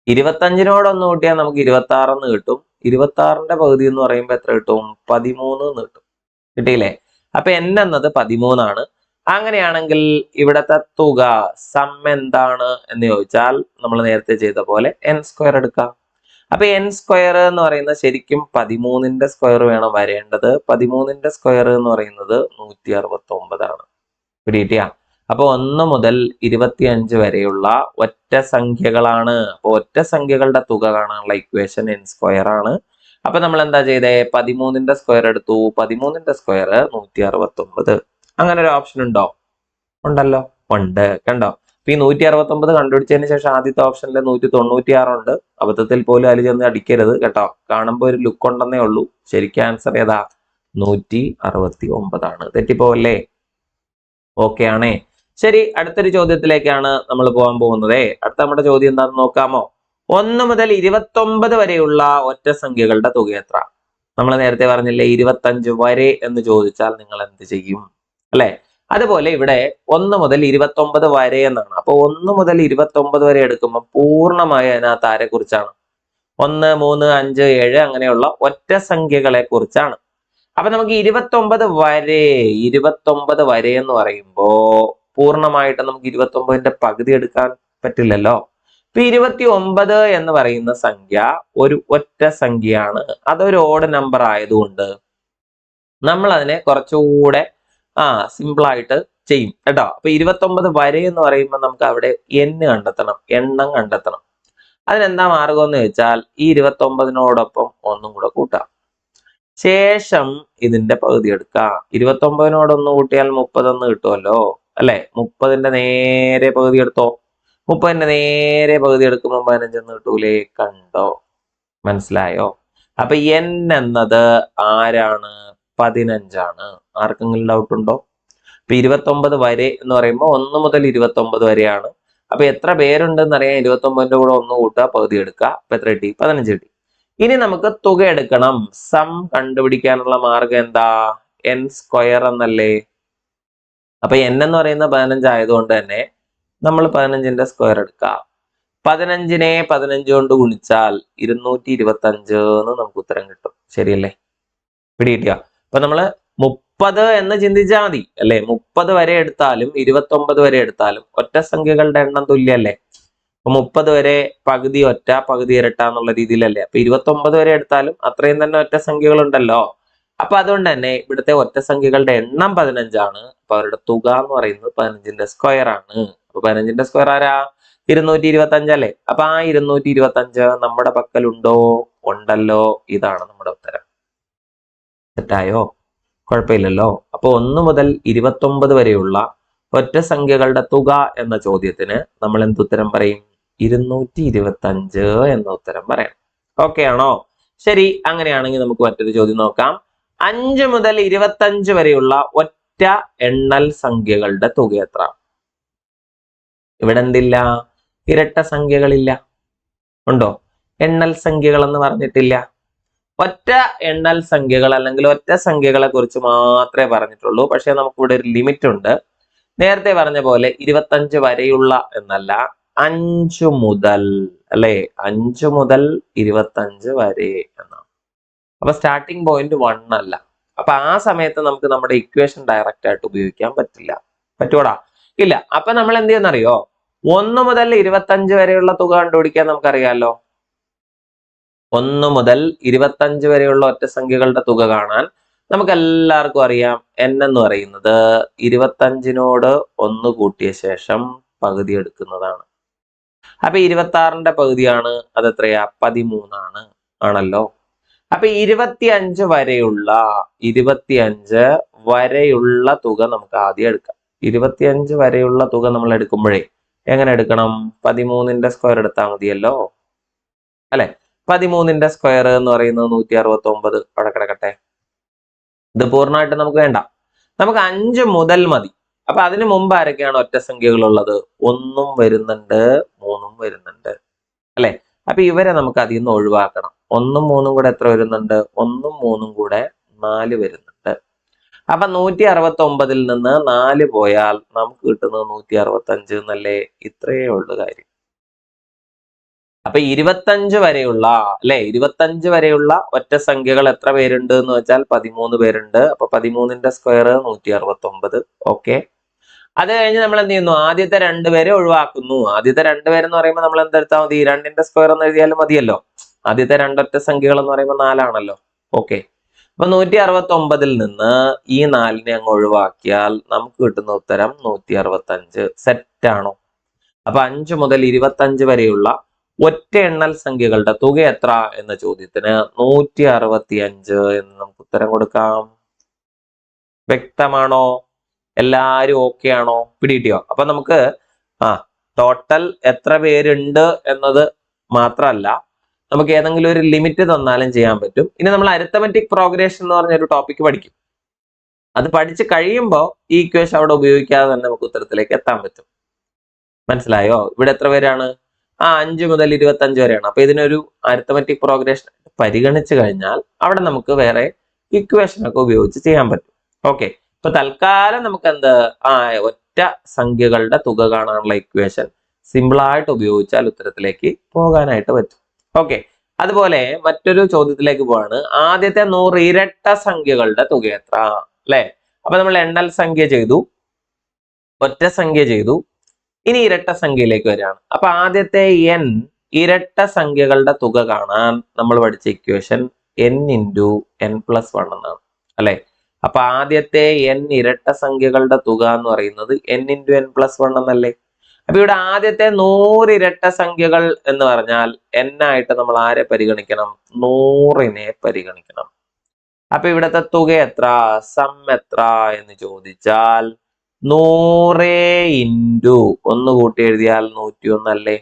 25നോടൊന്ന് കൂട്ടിയാൽ നമുക്ക് 26 എന്ന് കിട്ടും. 26ന്റെ പകുതി എന്ന് പറയുമ്പോൾ എത്ര കിട്ടും? 13 എന്ന് കിട്ടും. കിട്ടിയില്ലേ? അപ്പൊ n എന്നത് 13 അങ്ങനെയാണെങ്കിൽ ഇവിടത്തെ തുക സം എന്താണ് എന്ന് ചോദിച്ചാൽ നമ്മൾ നേരത്തെ ചെയ്ത പോലെ n സ്ക്വയർ എടുക്കാം. അപ്പൊ n സ്ക്വയർ എന്ന് പറയുന്നത് ശരിക്കും 13ന്റെ സ്ക്വയർ വേണം വരേണ്ടത്. 13ന്റെ സ്ക്വയർ എന്ന് പറയുന്നത് 169 പിടികിട്ടിയ? അപ്പൊ 1 മുതൽ 25 വരെയുള്ള ഒറ്റ സംഖ്യകളാണ്. അപ്പൊ ഒറ്റ സംഖ്യകളുടെ തുക കാണാനുള്ള ഇക്വേഷൻ n സ്ക്വയർ ആണ്. അപ്പൊ നമ്മൾ എന്താ ചെയ്തേ? 13ന്റെ സ്ക്വയർ എടുത്തു. 13ന്റെ സ്ക്വയർ 169. അങ്ങനെ ഒരു ഓപ്ഷൻ ഉണ്ടോ? ഉണ്ടല്ലോ, ഉണ്ട്. കണ്ടോ? അപ്പൊ ഈ 169 കണ്ടുപിടിച്ചതിന് ശേഷം ആദ്യത്തെ ഓപ്ഷനിൽ 196 ഉണ്ട്. അബദ്ധത്തിൽ പോലും അതിൽ ചെന്ന് അടിക്കരുത് കേട്ടോ. കാണുമ്പോൾ ഒരു ലുക്ക് ഉണ്ടെന്നേ ഉള്ളൂ. ശരിക്കും ആൻസർ ഏതാ? 169 തെറ്റിപ്പോവല്ലേ? ഓക്കെ ആണേ. ശരി, അടുത്തൊരു ചോദ്യത്തിലേക്കാണ് നമ്മൾ പോകാൻ പോകുന്നത്. അടുത്ത നമ്മുടെ ചോദ്യം എന്താണെന്ന് നോക്കാമോ? 1 മുതൽ 29 വരെയുള്ള ഒറ്റ സംഖ്യകളുടെ തുക എത്ര? നമ്മൾ നേരത്തെ പറഞ്ഞില്ലേ 25 വരെ എന്ന് ചോദിച്ചാൽ നിങ്ങൾ എന്ത് ചെയ്യും അല്ലെ? അതുപോലെ ഇവിടെ 1 മുതൽ 29 വരെ എന്നാണ്. അപ്പൊ 1 മുതൽ 29 വരെ എടുക്കുമ്പോൾ പൂർണ്ണമായ അതിനകത്ത് ആരെ കുറിച്ചാണ്? 1, 3, 5, 7 അങ്ങനെയുള്ള ഒറ്റ സംഖ്യകളെ കുറിച്ചാണ്. അപ്പൊ നമുക്ക് 29 വരെ എന്ന് പറയുമ്പോ പൂർണ്ണമായിട്ട് നമുക്ക് 29ന്റെ പകുതി എടുക്കാൻ പറ്റില്ലല്ലോ. ഇപ്പൊ 29 എന്ന് പറയുന്ന സംഖ്യ ഒരു ഒറ്റ സംഖ്യയാണ്. അതൊരു ഓഡ് നമ്പർ ആയതുകൊണ്ട് നമ്മൾ അതിനെ കുറച്ചുകൂടെ സിമ്പിൾ ആയിട്ട് ചെയ്യും കേട്ടോ. അപ്പൊ 29 വരെ എന്ന് പറയുമ്പോൾ നമുക്ക് അവിടെ കണ്ടെത്തണം, എണ്ണം കണ്ടെത്തണം. അതിനെന്താ മാർഗം എന്ന് വെച്ചാൽ ഈ 29നോടൊപ്പം ഒന്നും കൂടെ കൂട്ടാം. ശേഷം ഇതിന്റെ പകുതി എടുക്കാം. 29നോടൊന്ന് കൂട്ടിയാൽ 30 കിട്ടുമല്ലോ അല്ലെ? 30ന്റെ നേരെ പകുതി എടുത്തോ. 30ന്റെ നേരെ പകുതി എടുക്കുമ്പോൾ 15 കിട്ടൂലേ? കണ്ടോ? മനസ്സിലായോ? അപ്പൊ n എന്നത് ആരാണ്? 15 ആർക്കെങ്കിലും ഡൗട്ട് ഉണ്ടോ? ഇപ്പൊ 29 വരെ എന്ന് പറയുമ്പോൾ 1 മുതൽ 29 വരെയാണ്. അപ്പൊ എത്ര പേരുണ്ടെന്ന് അറിയാൻ 29ന്റെ കൂടെ 1 കൂട്ടുക, പകുതി എടുക്കുക. അപ്പൊ എത്ര കിട്ടി? 15 കിട്ടി. ഇനി നമുക്ക് തുക എടുക്കണം. സം കണ്ടുപിടിക്കാനുള്ള മാർഗം എന്താ? n സ്ക്വയർ എന്നല്ലേ? അപ്പൊ n എന്ന് പറയുന്ന 15 ആയതുകൊണ്ട് തന്നെ നമ്മൾ 15ന്റെ സ്ക്വയർ എടുക്കുക. 15നെ 15 കൊണ്ട് ഗുണിച്ചാൽ 225 എന്ന് നമുക്ക് ഉത്തരം കിട്ടും. ശരിയല്ലേ? പിടികിട്ടിയ? അപ്പൊ നമ്മള് 30 എന്ന് ചിന്തിച്ചാൽ മതി അല്ലെ? 30 വരെ എടുത്താലും 29 വരെ എടുത്താലും ഒറ്റ സംഖ്യകളുടെ എണ്ണം തുല്യല്ലേ? അപ്പൊ 30 വരെ പകുതി ഒറ്റ, പകുതി ഇരട്ട എന്നുള്ള രീതിയിലല്ലേ? അപ്പൊ 29 വരെ എടുത്താലും അത്രയും തന്നെ ഒറ്റ സംഖ്യകൾ ഉണ്ടല്ലോ. അപ്പൊ അതുകൊണ്ട് തന്നെ ഇവിടുത്തെ ഒറ്റ സംഖ്യകളുടെ എണ്ണം 15 അപ്പൊ അവരുടെ തുക എന്ന് പറയുന്നത് 15ന്റെ സ്ക്വയർ ആണ്. അപ്പൊ 15ന്റെ സ്ക്വയർ ആരാ? 225 അല്ലേ? അപ്പൊ ആ 225 നമ്മുടെ പക്കലുണ്ടോ? ഉണ്ടല്ലോ. ഇതാണ് നമ്മുടെ ഉത്തരം. തെറ്റായോ? കുഴപ്പമില്ലല്ലോ. അപ്പൊ 1 മുതൽ 29 വരെയുള്ള ഒറ്റ സംഖ്യകളുടെ തുക എന്ന ചോദ്യത്തിന് നമ്മൾ എന്തുത്തരം പറയും? 225 എന്ന ഉത്തരം പറയാം. ഓക്കെ ആണോ? ശരി, അങ്ങനെയാണെങ്കിൽ നമുക്ക് മറ്റൊരു ചോദ്യം നോക്കാം. 5 മുതൽ 25 വരെയുള്ള ഒറ്റ എണ്ണൽ സംഖ്യകളുടെ തുക എത്ര? ഇവിടെ എന്തില്ല? ഇരട്ട സംഖ്യകളില്ല. ഉണ്ടോ? എണ്ണൽ സംഖ്യകൾ എന്ന് പറഞ്ഞിട്ടില്ല. ഒറ്റ എണ്ണൽ സംഖ്യകൾ അല്ലെങ്കിൽ ഒറ്റ സംഖ്യകളെ കുറിച്ച് മാത്രമേ പറഞ്ഞിട്ടുള്ളൂ. പക്ഷെ നമുക്കിവിടെ ഒരു ലിമിറ്റ് ഉണ്ട്. നേരത്തെ പറഞ്ഞ പോലെ 25 വരെയുള്ള എന്നല്ല, 5 മുതൽ, അല്ലെ? 5 മുതൽ 25 വരെ എന്നാണ്. അപ്പൊ സ്റ്റാർട്ടിങ് പോയിന്റ് 1 അല്ല. അപ്പൊ ആ സമയത്ത് നമുക്ക് നമ്മുടെ ഇക്വേഷൻ ഡയറക്റ്റ് ആയിട്ട് ഉപയോഗിക്കാൻ പറ്റില്ല. പറ്റൂടാ? ഇല്ല. അപ്പൊ നമ്മൾ എന്ത് ചെയ്യുന്നറിയോ? 1 മുതൽ 25 വരെയുള്ള തുക കണ്ടുപിടിക്കാൻ നമുക്കറിയാലോ. 1 മുതൽ 25 വരെയുള്ള ഒറ്റ സംഖ്യകളുടെ തുക കാണാൻ നമുക്ക് എല്ലാവർക്കും അറിയാം n എന്ന് പറയുന്നത് 25നോട് 1 കൂട്ടിയ ശേഷം പകുതി എടുക്കുന്നതാണ്. അപ്പൊ 26ന്റെ പകുതിയാണ്, അത് എത്രയാ? 13 ആണ്. ആണല്ലോ. അപ്പൊ 25 വരെയുള്ള തുക നമുക്ക് ആദ്യം എടുക്കാം. 25 വരെയുള്ള തുക നമ്മൾ എടുക്കുമ്പോഴേ എങ്ങനെ എടുക്കണം? 13ന്റെ സ്ക്വയർ എടുത്താൽ മതിയല്ലോ, അല്ലെ? 13ന്റെ സ്ക്വയർ എന്ന് പറയുന്നത് 169. അവിടെ കിടക്കട്ടെ. ഇത് പൂർണ്ണമായിട്ട് നമുക്ക് വേണ്ട. നമുക്ക് 5 മുതൽ മതി. അപ്പൊ അതിനു മുമ്പ് ആരൊക്കെയാണ് ഒറ്റ സംഖ്യകൾ ഉള്ളത്? 1ഉം വരുന്നുണ്ട്, 3ഉം വരുന്നുണ്ട്, അല്ലെ? അപ്പൊ ഇവരെ നമുക്ക് അതിൽ നിന്ന് ഒഴിവാക്കണം. 1ഉം 3ഉം കൂടെ എത്ര വരുന്നുണ്ട്? 1ഉം 3ഉം കൂടെ 4 വരുന്നുണ്ട്. അപ്പൊ 169ൽ നിന്ന് 4 പോയാൽ നമുക്ക് കിട്ടുന്നത് 165 എന്നല്ലേ? ഇത്രയേ ഉള്ളു കാര്യം. അപ്പൊ 25 വരെയുള്ള, അല്ലെ? 25 വരെയുള്ള ഒറ്റ സംഖ്യകൾ എത്ര പേരുണ്ട് എന്ന് വെച്ചാൽ 13 പേരുണ്ട്. അപ്പൊ 13ന്റെ സ്ക്വയർ 169. ഓക്കെ. അത് കഴിഞ്ഞ് നമ്മൾ എന്ത് ചെയ്യുന്നു? ആദ്യത്തെ 2 പേരെ ഒഴിവാക്കുന്നു. ആദ്യത്തെ 2 പേരെന്ന് പറയുമ്പോൾ നമ്മൾ എന്തെടുത്താൽ മതി? 2ന്റെ സ്ക്വയർ എന്ന് എഴുതിയാലും മതിയല്ലോ. ആദ്യത്തെ 2 ഒറ്റ സംഖ്യകൾ എന്ന് പറയുമ്പോൾ 4 ആണല്ലോ. ഓക്കെ. അപ്പൊ 169ൽ നിന്ന് ഈ 4നെ അങ്ങ് ഒഴിവാക്കിയാൽ നമുക്ക് കിട്ടുന്ന ഉത്തരം 165. സെറ്റ് ആണോ? അപ്പൊ 5 മുതൽ 25 വരെയുള്ള ഒറ്റ എണ്ണൽ സംഖ്യകളുടെ തുക എത്ര എന്ന ചോദ്യത്തിന് 165 എന്ന് നമുക്ക് ഉത്തരം കൊടുക്കാം. വ്യക്തമാണോ? എല്ലാരും ഓക്കെ ആണോ? പിടികിട്ടിയോ? അപ്പൊ നമുക്ക് ടോട്ടൽ എത്ര പേരുണ്ട് എന്നത് മാത്രമല്ല, നമുക്ക് ഏതെങ്കിലും ഒരു ലിമിറ്റ് തന്നാലും ചെയ്യാൻ പറ്റും. ഇനി നമ്മൾ അരിത്തമെറ്റിക് പ്രോഗ്രഷൻ എന്ന് പറഞ്ഞൊരു ടോപ്പിക് പഠിക്കും. അത് പഠിച്ച് കഴിയുമ്പോൾ ഈ ഇക്വേഷൻ അവിടെ ഉപയോഗിക്കാതെ തന്നെ നമുക്ക് ഉത്തരത്തിലേക്ക് എത്താൻ പറ്റും. മനസ്സിലായോ? ഇവിടെ എത്ര പേരാണ്? 5 മുതൽ 25 വരെയാണ്. അപ്പൊ ഇതിനൊരു അരിത്തമെറ്റിക് പ്രോഗ്രഷൻ പരിഗണിച്ചു കഴിഞ്ഞാൽ അവിടെ നമുക്ക് വേറെ ഇക്വേഷൻ ഒക്കെ ഉപയോഗിച്ച് ചെയ്യാൻ പറ്റും. ഓക്കെ. ഇപ്പൊ തൽക്കാലം നമുക്ക് എന്ത്? ഒറ്റ സംഖ്യകളുടെ തുക കാണാനുള്ള ഇക്വേഷൻ സിമ്പിൾ ആയിട്ട് ഉപയോഗിച്ചാൽ ഉത്തരത്തിലേക്ക് പോകാനായിട്ട് പറ്റും. ഓക്കെ. അതുപോലെ മറ്റൊരു ചോദ്യത്തിലേക്ക് പോവാണ്. ആദ്യത്തെ 100 ഇരട്ട സംഖ്യകളുടെ തുക എത്ര? അല്ലെ? അപ്പൊ നമ്മൾ എണ്ണൽ സംഖ്യ ചെയ്തു, ഒറ്റ സംഖ്യ ചെയ്തു, ഇനി ഇരട്ട സംഖ്യയിലേക്ക് വരികയാണ്. അപ്പൊ ആദ്യത്തെ n ഇരട്ട സംഖ്യകളുടെ തുക കാണാൻ നമ്മൾ പഠിച്ച ഇക്വേഷൻ n × n+1 എന്നാണ്, അല്ലെ? അപ്പൊ ആദ്യത്തെ n ഇരട്ട സംഖ്യകളുടെ തുക എന്ന് പറയുന്നത് n × n+1 എന്നല്ലേ? അപ്പൊ ഇവിടെ ആദ്യത്തെ 100 ഇരട്ട സംഖ്യകൾ എന്ന് പറഞ്ഞാൽ n ആയിട്ട് നമ്മൾ ആരെ പരിഗണിക്കണം? 100നെ പരിഗണിക്കണം. അപ്പൊ ഇവിടത്തെ തുക എത്ര? സം എത്ര എന്ന് ചോദിച്ചാൽ 100 × 1 കൂട്ടി എഴുതിയാൽ 101 അല്ലേ?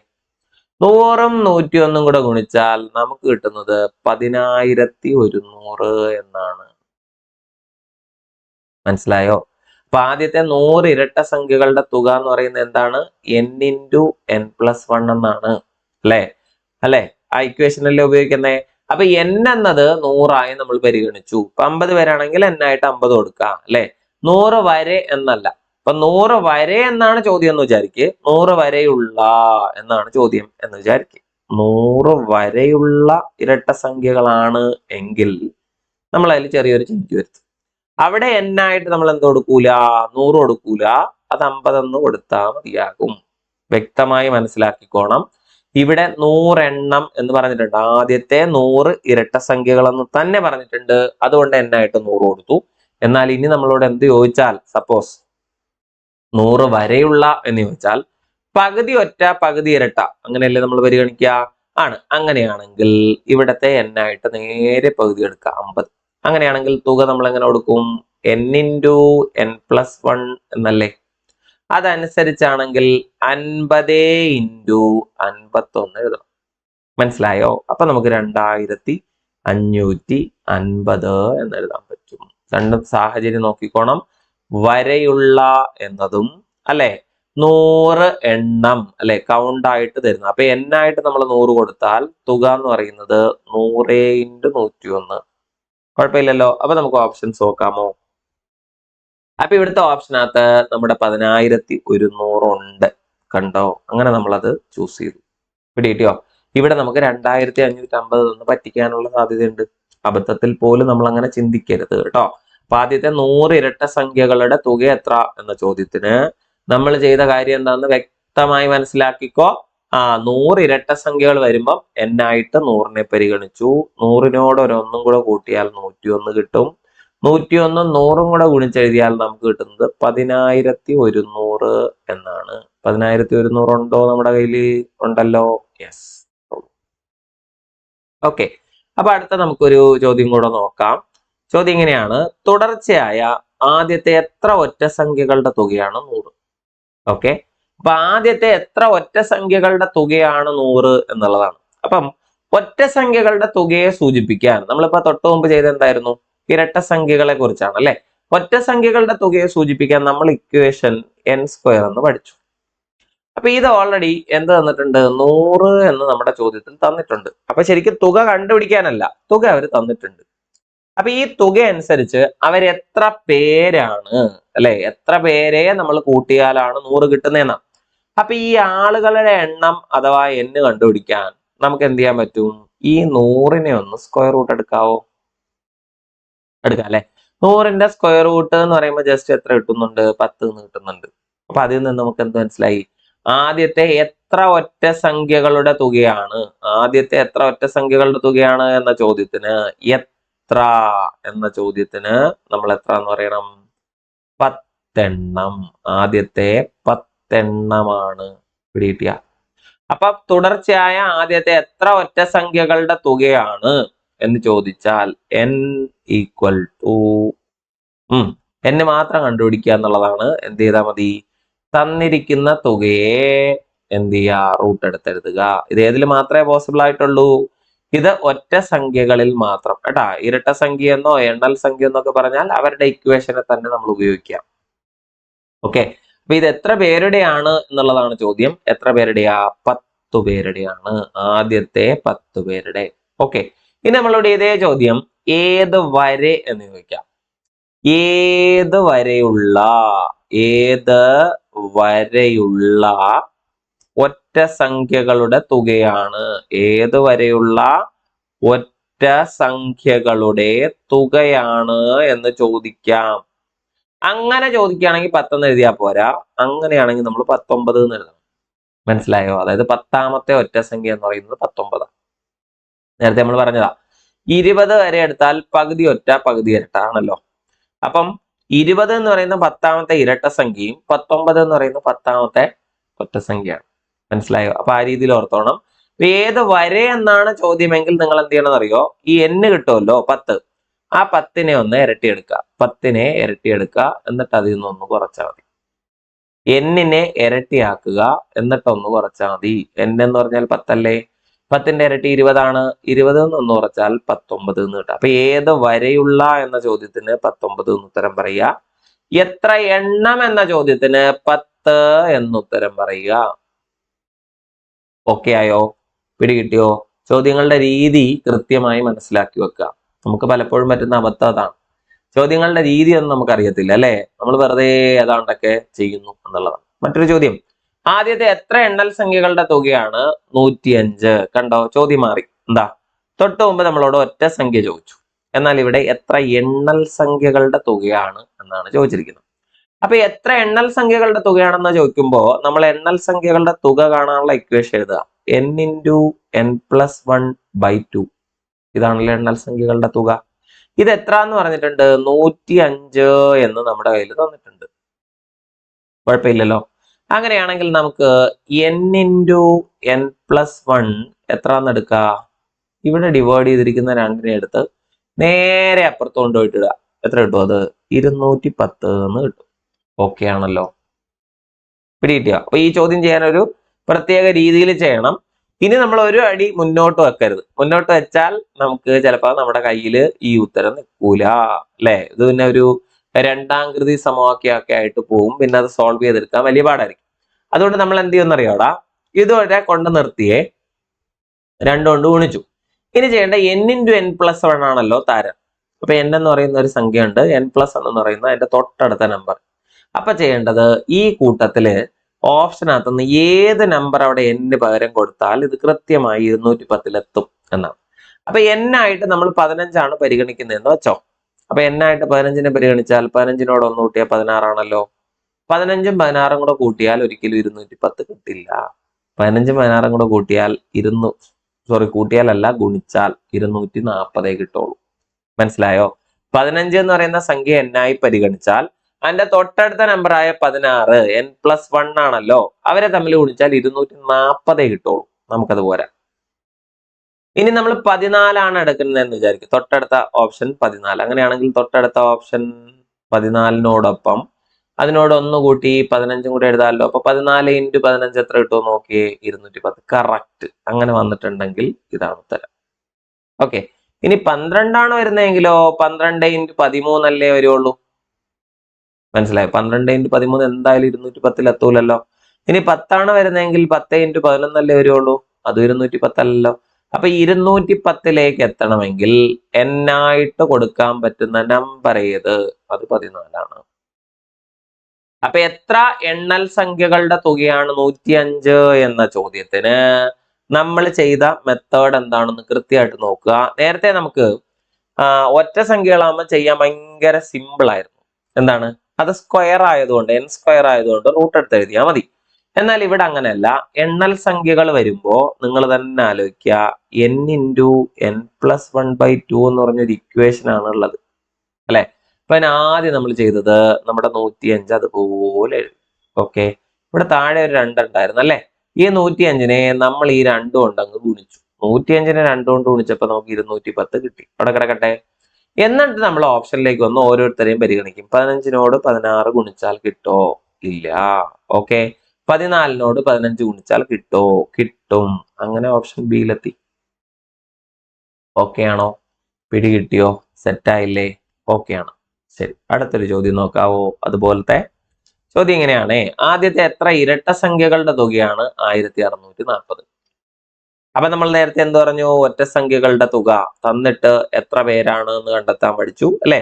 100ഉം 101ഉം കൂടെ ഗുണിച്ചാൽ നമുക്ക് കിട്ടുന്നത് 10,100 എന്നാണ്. മനസ്സിലായോ? അപ്പൊ ആദ്യത്തെ 100 ഇരട്ട സംഖ്യകളുടെ തുക എന്ന് പറയുന്നത് എന്താണ്? n × n+1 എന്നാണ്, അല്ലെ? ആ ഇക്വേഷനല്ലേ ഉപയോഗിക്കുന്നേ. അപ്പൊ n എന്നത് 100 ആയി നമ്മൾ പരിഗണിച്ചു. ഇപ്പൊ 50 പേരാണെങ്കിൽ n ആയിട്ട് 50 കൊടുക്കാം, അല്ലെ? 100 വരെ എന്നല്ല. അപ്പൊ 100 വരെ എന്നാണ് ചോദ്യം എന്ന് വിചാരിക്ക്. 100 വരെയുള്ള എന്നാണ് ചോദ്യം എന്ന് വിചാരിക്ക്. 100 വരെയുള്ള ഇരട്ട സംഖ്യകളാണ് എങ്കിൽ നമ്മൾ അതിൽ ചെറിയൊരു ചേഞ്ച് വരുത്തും. അവിടെ n ആയിട്ട് നമ്മൾ എന്ത് കൊടുക്കൂല? 100 കൊടുക്കൂല, അത് 50 എന്ന് കൊടുത്താൽ മതിയാകും. വ്യക്തമായി മനസ്സിലാക്കിക്കോണം. ഇവിടെ 100 എണ്ണം എന്ന് പറഞ്ഞിട്ടുണ്ട്. ആദ്യത്തെ 100 ഇരട്ട സംഖ്യകൾ എന്ന് തന്നെ പറഞ്ഞിട്ടുണ്ട്. അതുകൊണ്ട് n ആയിട്ട് 100 കൊടുത്തു. എന്നാൽ ഇനി നമ്മളോട് എന്ത് ചോദിച്ചാൽ, സപ്പോസ് 100 വരെയുള്ള എന്ന് ചോദിച്ചാൽ പകുതി ഒറ്റ പകുതി ഇരട്ട അങ്ങനെയല്ലേ നമ്മൾ പരിഗണിക്കുക ആണ്. അങ്ങനെയാണെങ്കിൽ ഇവിടത്തെ n ആയിട്ട് നേരെ പകുതി എടുക്കുക 50. അങ്ങനെയാണെങ്കിൽ തുക നമ്മൾ എങ്ങനെ കൊടുക്കും? n × n+1 എന്നല്ലേ? അതനുസരിച്ചാണെങ്കിൽ 50 × 51 എഴുതണം. മനസ്സിലായോ? അപ്പൊ നമുക്ക് 2550 എന്ന് എഴുതാൻ പറ്റും. രണ്ടും സാഹചര്യം നോക്കിക്കോണം. വരെയുള്ള എന്നതും അല്ലെ 100 എണ്ണം അല്ലെ കൗണ്ട് ആയിട്ട് തരുന്നത്. അപ്പൊ n ആയിട്ട് നമ്മൾ 100 കൊടുത്താൽ തുക എന്ന് പറയുന്നത് 100 × 101. കുഴപ്പമില്ലല്ലോ. അപ്പൊ നമുക്ക് ഓപ്ഷൻസ് നോക്കാമോ? അപ്പൊ ഇവിടുത്തെ ഓപ്ഷനകത്ത് നമ്മുടെ 10100 ഉണ്ട്. കണ്ടോ? അങ്ങനെ നമ്മളത് ചൂസ് ചെയ്തു. പിടികിട്ടിയോ? ഇവിടെ നമുക്ക് 2550 എന്ന് പറ്റിക്കാനുള്ള സാധ്യതയുണ്ട്. അബദ്ധത്തിൽ പോലും നമ്മൾ അങ്ങനെ ചിന്തിക്കരുത് കേട്ടോ. അപ്പൊ ആദ്യത്തെ 100 ഇരട്ട സംഖ്യകളുടെ തുക എത്ര എന്ന ചോദ്യത്തിന് നമ്മൾ ചെയ്ത കാര്യം എന്താണെന്ന് വ്യക്തമായി മനസ്സിലാക്കിക്കോ. 100 ഇരട്ട സംഖ്യകൾ വരുമ്പം n ആയിട്ട് 100നെ പരിഗണിച്ചു. 100നോട് ഒരു 1 കൂടെ കൂട്ടിയാൽ 101 കിട്ടും. 101 100 കൂടെ ഗുണിച്ചെഴുതിയാൽ നമുക്ക് കിട്ടുന്നത് 10100 എന്നാണ്. 10100 ഉണ്ടോ നമ്മുടെ കയ്യിൽ? ഉണ്ടല്ലോ. യെസ്. ഓക്കെ. അപ്പൊ അടുത്ത നമുക്കൊരു ചോദ്യം കൂടെ നോക്കാം. ചോദ്യം ഇങ്ങനെയാണ്: തുടർച്ചയായ ആദ്യത്തെ എത്ര ഒറ്റ സംഖ്യകളുടെ തുകയാണ് 100? ഓക്കെ. അപ്പൊ ആദ്യത്തെ എത്ര ഒറ്റ സംഖ്യകളുടെ തുകയാണ് 100 എന്നുള്ളതാണ്. അപ്പം ഒറ്റ സംഖ്യകളുടെ തുകയെ സൂചിപ്പിക്കാൻ നമ്മളിപ്പോ തൊട്ട് മുമ്പ് ചെയ്ത എന്തായിരുന്നു? ഇരട്ട സംഖ്യകളെ കുറിച്ചാണ് അല്ലെ. ഒറ്റ സംഖ്യകളുടെ തുകയെ സൂചിപ്പിക്കാൻ നമ്മൾ ഇക്വേഷൻ n² എന്ന് പഠിച്ചു. അപ്പൊ ഇത് ഓൾറെഡി എന്ത് തന്നിട്ടുണ്ട്? 100 എന്ന് നമ്മുടെ ചോദ്യത്തിൽ തന്നിട്ടുണ്ട്. അപ്പൊ ശരിക്കും തുക കണ്ടുപിടിക്കാനല്ല, തുക അവർ തന്നിട്ടുണ്ട്. അപ്പൊ ഈ തുക അനുസരിച്ച് അവരെത്ര പേരാണ് അല്ലെ, എത്ര പേരെ നമ്മൾ കൂട്ടിയാലാണ് 100 കിട്ടുന്നതെന്നാ. അപ്പൊ ഈ ആളുകളുടെ എണ്ണം അഥവാ n കണ്ടുപിടിക്കാൻ നമുക്ക് എന്ത് ചെയ്യാൻ പറ്റും? ഈ 100നെ ഒന്ന് സ്ക്വയർ റൂട്ട് എടുക്കാവോ? എടുക്കാം അല്ലെ. 100ന്റെ സ്ക്വയർ റൂട്ട് എന്ന് പറയുമ്പോൾ ജസ്റ്റ് എത്ര കിട്ടുന്നുണ്ട്? 10 എന്ന് കിട്ടുന്നുണ്ട്. അപ്പൊ അതിൽ നിന്ന് നമുക്ക് എന്ത് മനസ്സിലായി? ആദ്യത്തെ എത്ര ഒറ്റ സംഖ്യകളുടെ തുകയാണ്, ആദ്യത്തെ എത്ര ഒറ്റ സംഖ്യകളുടെ തുകയാണ് എന്ന ചോദ്യത്തിന് എത്ര എന്ന ചോദ്യത്തിന് നമ്മൾ എത്ര എന്ന് പറയണം? 10 എണ്ണം. ആദ്യത്തെ 10 എണ്ണമാണ്. പിടികിട്ടിയ? അപ്പൊ തുടർച്ചയായ ആദ്യത്തെ എത്ര ഒറ്റ സംഖ്യകളുടെ തുകയാണ് എന്ന് ചോദിച്ചാൽ n n മാത്രം കണ്ടുപിടിക്കുക എന്നുള്ളതാണ്. എന്ത് ചെയ്താൽ മതി? തന്നിരിക്കുന്ന തുകയെ എന്ത് ചെയ്യുക? റൂട്ട് എടുത്തെഴുതുക. ഇത് ഏതിൽ മാത്രമേ പോസിബിൾ ആയിട്ടുള്ളൂ? ഇത് ഒറ്റ സംഖ്യകളിൽ മാത്രം കേട്ടാ. ഇരട്ട സംഖ്യ എന്നോ എണ്ണൽ സംഖ്യ എന്നൊക്കെ പറഞ്ഞാൽ അവരുടെ ഇക്വേഷനെ തന്നെ നമ്മൾ ഉപയോഗിക്കാം. ഓക്കെ. അപ്പൊ ഇത് എത്ര പേരുടെയാണ് എന്നുള്ളതാണ് ചോദ്യം. എത്ര പേരുടെയാ? 10 പേരുടെയാണ്. ആദ്യത്തെ 10 പേരുടെ. ഓക്കെ. ഇനി നമ്മളുടെ ഇതേ ചോദ്യം ഏത് വരെ എന്ന് ചോദിക്കാം. ഏത് വരെയുള്ള ഒറ്റ സംഖ്യകളുടെ തുകയാണ്? ഏത് വരെയുള്ള ഒറ്റ സംഖ്യകളുടെ തുകയാണ് എന്ന് ചോദിക്കാം. അങ്ങനെ ചോദിക്കുകയാണെങ്കിൽ 10 എന്ന് എഴുതിയാൽ പോരാ. അങ്ങനെയാണെങ്കിൽ നമ്മൾ 19 എന്ന് എഴുതണം. മനസ്സിലായോ? അതായത് 10ാമത്തെ ഒറ്റ സംഖ്യ എന്ന് പറയുന്നത് 19. നേരത്തെ നമ്മൾ പറഞ്ഞതാ 20 വരെ എടുത്താൽ പകുതി ഒറ്റ പകുതി ഇരട്ട ആണല്ലോ. അപ്പം 20 എന്ന് പറയുന്ന 10ാമത്തെ ഇരട്ട സംഖ്യയും 19 എന്ന് പറയുന്ന 10ാമത്തെ ഒറ്റ സംഖ്യയാണ്. മനസ്സിലായോ? അപ്പൊ ആ രീതിയിൽ ഓർത്തോണം. ഏത് വരെ എന്നാണ് ചോദ്യമെങ്കിൽ നിങ്ങൾ എന്ത് ചെയ്യണം അറിയോ? ഈ n കിട്ടുമല്ലോ 10, ആ 10നെ ഒന്ന് ഇരട്ടിയെടുക്കുക. 10നെ ഇരട്ടിയെടുക്കുക, എന്നിട്ട് അതിൽ നിന്ന് ഒന്ന് കുറച്ചാൽ മതി. n-നെ ഇരട്ടിയാക്കുക, എന്നിട്ട് ഒന്ന് കുറച്ചാൽ മതി. n എന്ന് പറഞ്ഞാൽ 10 അല്ലേ? 10ന്റെ ഇരട്ടി 20 ആണ്. 20 എന്ന് കുറച്ചാൽ 19 എന്ന് കിട്ടും. അപ്പൊ ഏത് വരെയുള്ള എന്ന ചോദ്യത്തിന് 19 എന്ന് ഉത്തരം പറയുക. എത്ര എണ്ണം എന്ന ചോദ്യത്തിന് 10 എന്ന് ഉത്തരം പറയുക. ഓക്കെ ആയോ? പിടികിട്ടിയോ? ചോദ്യങ്ങളുടെ രീതി കൃത്യമായി മനസ്സിലാക്കി വെക്കുക. നമുക്ക് പലപ്പോഴും പറ്റുന്ന അബദ്ധം അതാണ്. ചോദ്യങ്ങളുടെ രീതി ഒന്നും നമുക്കറിയത്തില്ല അല്ലെ. നമ്മൾ വെറുതെ ഏതാണ്ടൊക്കെ ചെയ്യുന്നു എന്നുള്ളതാണ്. മറ്റൊരു ചോദ്യം: ആദ്യത്തെ എത്ര എണ്ണൽ സംഖ്യകളുടെ തുകയാണ് 105? കണ്ടോ? ചോദ്യം മാറി. എന്താ? തൊട്ട് മുമ്പ് നമ്മളോട് ഒറ്റ സംഖ്യ ചോദിച്ചു. എന്നാൽ ഇവിടെ എത്ര എണ്ണൽ സംഖ്യകളുടെ തുകയാണ് എന്നാണ് ചോദിച്ചിരിക്കുന്നത്. അപ്പൊ എത്ര എണ്ണൽ സംഖ്യകളുടെ തുകയാണെന്ന് ചോദിക്കുമ്പോൾ നമ്മൾ എണ്ണൽ സംഖ്യകളുടെ തുക കാണാനുള്ള ഇക്വേഷൻ എഴുതുക. n × n+1/2. ഇതാണല്ലോ എണ്ണൽ സംഖ്യകളുടെ തുക. ഇത് എത്ര എന്ന് പറഞ്ഞിട്ടുണ്ട്? 105 എന്ന് നമ്മുടെ കയ്യിൽ തന്നിട്ടുണ്ട്. കുഴപ്പമില്ലല്ലോ. അങ്ങനെയാണെങ്കിൽ നമുക്ക് n ഇൻറ്റു n പ്ലസ് 1 എത്രാന്ന് എടുക്കുക? ഇവിടെ ഡിവൈഡ് ചെയ്തിരിക്കുന്ന 2നെ എടുത്ത് നേരെ അപ്പുറത്ത് കൊണ്ടുപോയിട്ട് ഇടുക. എത്ര കിട്ടും? അത് 210 എന്ന് കിട്ടും. ഓക്കെ ആണല്ലോ, പിടികിട്ടിയോ? അപ്പൊ ഈ ചോദ്യം ചെയ്യാൻ ഒരു പ്രത്യേക രീതിയിൽ ചെയ്യണം. ഇനി നമ്മൾ ഒരു അടി മുന്നോട്ട് വെക്കരുത്. മുന്നോട്ട് വെച്ചാൽ നമുക്ക് ചിലപ്പോൾ നമ്മുടെ കയ്യിൽ ഈ ഉത്തരം നിൽക്കൂല, അല്ലെ? ഇത് പിന്നെ ഒരു രണ്ടാംകൃതി സമവാക്യമൊക്കെ ആയിട്ട് പോകും. പിന്നെ അത് സോൾവ് ചെയ്തെടുക്കാൻ വലിയ പാടായിരിക്കും. അതുകൊണ്ട് നമ്മൾ എന്ത് ചെയ്യുമെന്ന് അറിയാടാ, ഇതുവരെ കൊണ്ട് നിർത്തിയേ 2 കൊണ്ട് ഗുണിച്ചു. ഇനി ചെയ്യേണ്ട n ഇൻറ്റു n പ്ലസ് 1 ആണല്ലോ താരം. അപ്പൊ n എന്ന് പറയുന്ന ഒരു സംഖ്യ ഉണ്ട്, n പ്ലസ് എന്ന് പറയുന്ന അതിന്റെ തൊട്ടടുത്ത നമ്പർ. അപ്പൊ ചെയ്യേണ്ടത് ഈ കൂട്ടത്തില് ഓപ്ഷനകത്തുനിന്ന് ഏത് നമ്പർ അവിടെ n പകരം കൊടുത്താൽ ഇത് കൃത്യമായി 210 എന്നാണ്. അപ്പൊ n ആയിട്ട് നമ്മൾ 15 പരിഗണിക്കുന്നതെന്ന് വെച്ചോ. അപ്പൊ n ആയിട്ട് 15നെ പരിഗണിച്ചാൽ 15നോട് 1 കൂട്ടിയാൽ 16 ആണല്ലോ. 15ഉം 16ഉം കൂടെ കൂട്ടിയാൽ ഒരിക്കലും 210 കിട്ടില്ല. 15ഉം 16ഉം കൂടെ കൂട്ടിയാൽ കൂട്ടിയാലല്ല, ഗുണിച്ചാൽ 240 കിട്ടുള്ളൂ. മനസ്സിലായോ? 15 എന്ന് പറയുന്ന സംഖ്യ n ആയി പരിഗണിച്ചാൽ അതിന്റെ തൊട്ടടുത്ത നമ്പറായ 16 n പ്ലസ് 1 ആണല്ലോ. അവരെ തമ്മിൽ ഗുണിച്ചാൽ 240 കിട്ടുള്ളൂ. നമുക്കത് പോരാ. ഇനി നമ്മൾ 14 എടുക്കുന്നതെന്ന് വിചാരിക്കും. തൊട്ടടുത്ത ഓപ്ഷൻ 14. അങ്ങനെയാണെങ്കിൽ തൊട്ടടുത്ത ഓപ്ഷൻ 14നോടൊപ്പം അതിനോട് 1 കൂട്ടി 15ഉം കൂടെ എഴുതാമല്ലോ. അപ്പൊ 14 ഇൻറ്റു 15 എത്ര കിട്ടുമോ നോക്കിയേ? 210. കറക്റ്റ്. അങ്ങനെ വന്നിട്ടുണ്ടെങ്കിൽ ഇതാണ് ഉത്തരം. ഓക്കെ. ഇനി 12 വരുന്നതെങ്കിലോ 12 ഇൻറ്റു 13 അല്ലേ വരുള്ളൂ. മനസ്സിലായോ? 12 ഇൻറ്റു 13 എന്തായാലും 210 എത്തൂലല്ലോ. ഇനി 10 വരുന്നതെങ്കിൽ 10 ഇൻറ്റു 11 അല്ലേ വരുള്ളൂ. അതും 210 അല്ലല്ലോ. അപ്പൊ 210 എത്തണമെങ്കിൽ n ആയിട്ട് കൊടുക്കാൻ പറ്റുന്ന നമ്പർ ഏത്? അത് 14. അപ്പൊ എത്ര എണ്ണൽ സംഖ്യകളുടെ തുകയാണ് 105 എന്ന ചോദ്യത്തിന് നമ്മൾ ചെയ്ത മെത്തേഡ് എന്താണെന്ന് കൃത്യമായിട്ട് നോക്കുക. നേരത്തെ നമുക്ക് ഒറ്റ സംഖ്യകളാകുമ്പോൾ ചെയ്യാൻ ഭയങ്കര സിമ്പിൾ ആയിരുന്നു. എന്താണ്? അത് സ്ക്വയർ ആയതുകൊണ്ട്, n സ്ക്വയർ ആയതുകൊണ്ട് റൂട്ട് എടുത്ത് എഴുതിയാൽ മതി. എന്നാൽ ഇവിടെ അങ്ങനെയല്ല. എണ്ണൽ സംഖ്യകൾ വരുമ്പോ നിങ്ങൾ തന്നെ ആലോചിക്കുക, n ഇൻറ്റു n പ്ലസ് 1/2 എന്ന് പറഞ്ഞൊരു ഇക്വേഷൻ ആണ് ഉള്ളത്, അല്ലെ? അപ്പൊ ആദ്യം നമ്മൾ ചെയ്തത് നമ്മുടെ 105 അതുപോലെ എഴുതി. ഓക്കെ. ഇവിടെ താഴെ ഒരു 2 ഉണ്ടായിരുന്നു, അല്ലെ? ഈ 105നെ നമ്മൾ ഈ 2 കൊണ്ട് അങ്ങ് ഗുണിച്ചു. 105നെ 2 കൊണ്ട് ഗുണിച്ചപ്പോ നമുക്ക് 210 കിട്ടി. അവിടെ കിടക്കട്ടെ. എന്നിട്ട് നമ്മൾ ഓപ്ഷനിലേക്ക് വന്ന് ഓരോരുത്തരെയും പരിഗണിക്കും. 15നോട് 16 ഗുണിച്ചാൽ കിട്ടോ? ഇല്ല. ഓക്കെ. 14നോട് 15 ഗുണിച്ചാൽ കിട്ടോ? കിട്ടും. അങ്ങനെ ഓപ്ഷൻ ബിയിലെത്തി. ഓക്കെ ആണോ? പിടി കിട്ടിയോ? സെറ്റായില്ലേ? ഓക്കെ ആണ്. ശരി, അടുത്തൊരു ചോദ്യം നോക്കാവോ? അതുപോലത്തെ ചോദ്യം ഇങ്ങനെയാണ്. ആദ്യത്തെ എത്ര ഇരട്ട സംഖ്യകളുടെ തുകയാണ് 1640? അപ്പൊ നമ്മൾ നേരത്തെ എന്ത് പറഞ്ഞു? ഒറ്റ സംഖ്യകളുടെ തുക തന്നിട്ട് എത്ര പേരാണ് എന്ന് കണ്ടെത്താൻ പഠിച്ചു, അല്ലെ?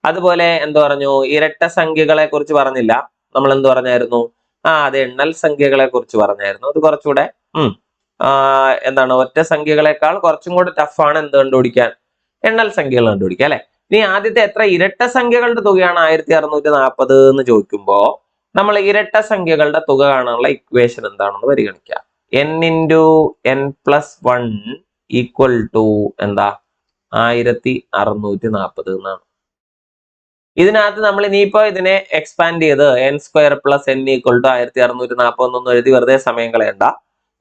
അതുപോലെ എന്ത് പറഞ്ഞു? ഇരട്ട സംഖ്യകളെ കുറിച്ച് പറഞ്ഞില്ല. നമ്മൾ എന്ത് പറഞ്ഞായിരുന്നു? അത് എണ്ണൽ സംഖ്യകളെ കുറിച്ച് പറഞ്ഞായിരുന്നു. അത് കുറച്ചുകൂടെ എന്താണ്, ഒറ്റ സംഖ്യകളെക്കാൾ കുറച്ചും കൂടെ ടഫാണ് എന്ത് കണ്ടുപിടിക്കാൻ? എണ്ണൽ സംഖ്യകൾ കണ്ടുപിടിക്കുക, അല്ലെ? ഇനി ആദ്യത്തെ എത്ര ഇരട്ട സംഖ്യകളുടെ തുകയാണ് 1640 എന്ന് ചോദിക്കുമ്പോ നമ്മൾ ഇരട്ട സംഖ്യകളുടെ തുക കാണാനുള്ള ഇക്വേഷൻ എന്താണെന്ന് പരിഗണിക്കുക. n into n plus 1 equal to എന്താ? 1640 എന്നാണ്. ഇതിനകത്ത് നമ്മൾ ഇനിയിപ്പോ ഇതിനെ എക്സ്പാൻഡ് ചെയ്ത് n square plus n equal to 1640 എന്നൊന്നും എഴുതി വെറുതെ സമയം കളയണ്ട.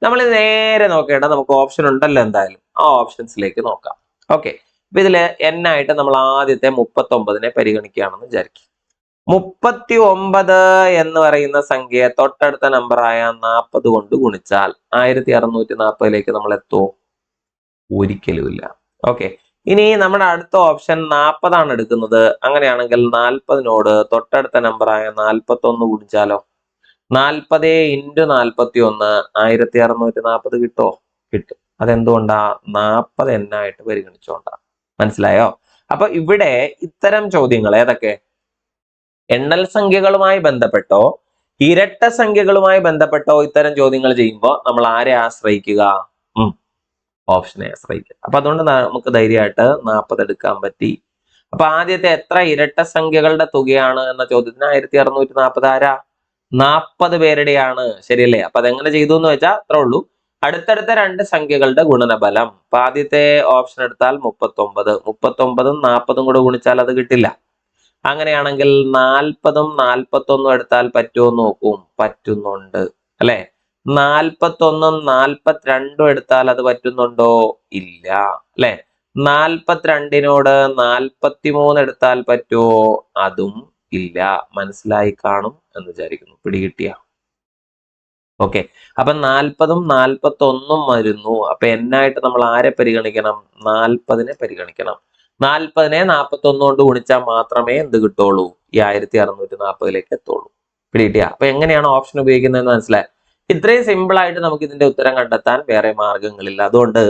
നമ്മൾ നേരെ നോക്കേണ്ട, നമുക്ക് ഓപ്ഷൻ ഉണ്ടല്ലോ എന്തായാലും, ആ ഓപ്ഷൻസിലേക്ക് നോക്കാം. ഓക്കെ. അപ്പൊ ഇതില് n ആയിട്ട് നമ്മൾ ആദ്യത്തെ 39നെ പരിഗണിക്കുകയാണെന്ന് വിചാരിക്കും. 39 എന്ന് പറയുന്ന സംഖ്യയെ തൊട്ടടുത്ത നമ്പറായ 40 കൊണ്ട് ഗുണിച്ചാൽ 1640 നമ്മൾ എത്തുമോ? ഒരിക്കലും ഇല്ല. ഓക്കെ. ഇനി നമ്മുടെ അടുത്ത ഓപ്ഷൻ 40 എടുക്കുന്നത്. അങ്ങനെയാണെങ്കിൽ 40നോട് തൊട്ടടുത്ത നമ്പറായ 41 ഗുണിച്ചാലോ? 40 ഇൻറ്റു 41 1640 കിട്ടോ? കിട്ടും. അതെന്തുകൊണ്ടാ? 40 n ആയിട്ട് പരിഗണിച്ചോണ്ടാ. മനസ്സിലായോ? അപ്പൊ ഇവിടെ ഇത്തരം ചോദ്യങ്ങൾ ഏതൊക്കെ? എണ്ണൽ സംഖ്യകളുമായി ബന്ധപ്പെട്ടോ ഇരട്ട സംഖ്യകളുമായി ബന്ധപ്പെട്ടോ ഇത്തരം ചോദ്യങ്ങൾ ചെയ്യുമ്പോൾ നമ്മൾ ആരെ ആശ്രയിക്കുക? ഓപ്ഷനെ ആശ്രയിക്കുക. അപ്പൊ അതുകൊണ്ട് നമുക്ക് ധൈര്യമായിട്ട് 40 എടുക്കാൻ പറ്റി. അപ്പൊ ആദ്യത്തെ എത്ര ഇരട്ട സംഖ്യകളുടെ തുകയാണ് എന്ന ചോദ്യത്തിന് 1640 ആരാ? 40 പേരുടെയാണ്. ശരിയല്ലേ? അപ്പൊ അതെങ്ങനെ ചെയ്തു എന്ന് വെച്ചാൽ അത്രേ ഉള്ളൂ. അടുത്തടുത്ത 2 സംഖ്യകളുടെ ഗുണനഫലം. അപ്പൊ ആദ്യത്തെ ഓപ്ഷൻ എടുത്താൽ 39. 39ഉം 40ഉം കൂടെ ഗുണിച്ചാൽ അത് കിട്ടില്ല. അങ്ങനെയാണെങ്കിൽ 40ഉം 41 എടുത്താൽ പറ്റുമോ നോക്കും, പറ്റുന്നുണ്ട് അല്ലെ. 41ഉം 42 എടുത്താൽ അത് പറ്റുന്നുണ്ടോ, ഇല്ല അല്ലെ. 42നോട് 43 എടുത്താൽ പറ്റുമോ, അതും ഇല്ല. മനസ്സിലായി കാണും എന്ന് വിചാരിക്കുന്നു. പിടികിട്ടിയ ഓക്കെ. അപ്പൊ 40ഉം 41ഉം വരുന്നു. അപ്പൊ എന്നായിട്ട് നമ്മൾ ആരെ പരിഗണിക്കണം, 40നെ പരിഗണിക്കണം. 40നെ 41 കൊണ്ട് ഗുണിച്ചാൽ മാത്രമേ എന്ത് കിട്ടുള്ളൂ, ഈ 1640 എത്തുള്ളൂ. പിടികിട്ടിയ. അപ്പൊ എങ്ങനെയാണ് ഓപ്ഷൻ ഉപയോഗിക്കുന്നതെന്ന് മനസ്സിലായി. ഇത്രയും സിമ്പിൾ ആയിട്ട് നമുക്ക് ഇതിന്റെ ഉത്തരം കണ്ടെത്താൻ വേറെ മാർഗങ്ങളില്ല. അതുകൊണ്ട്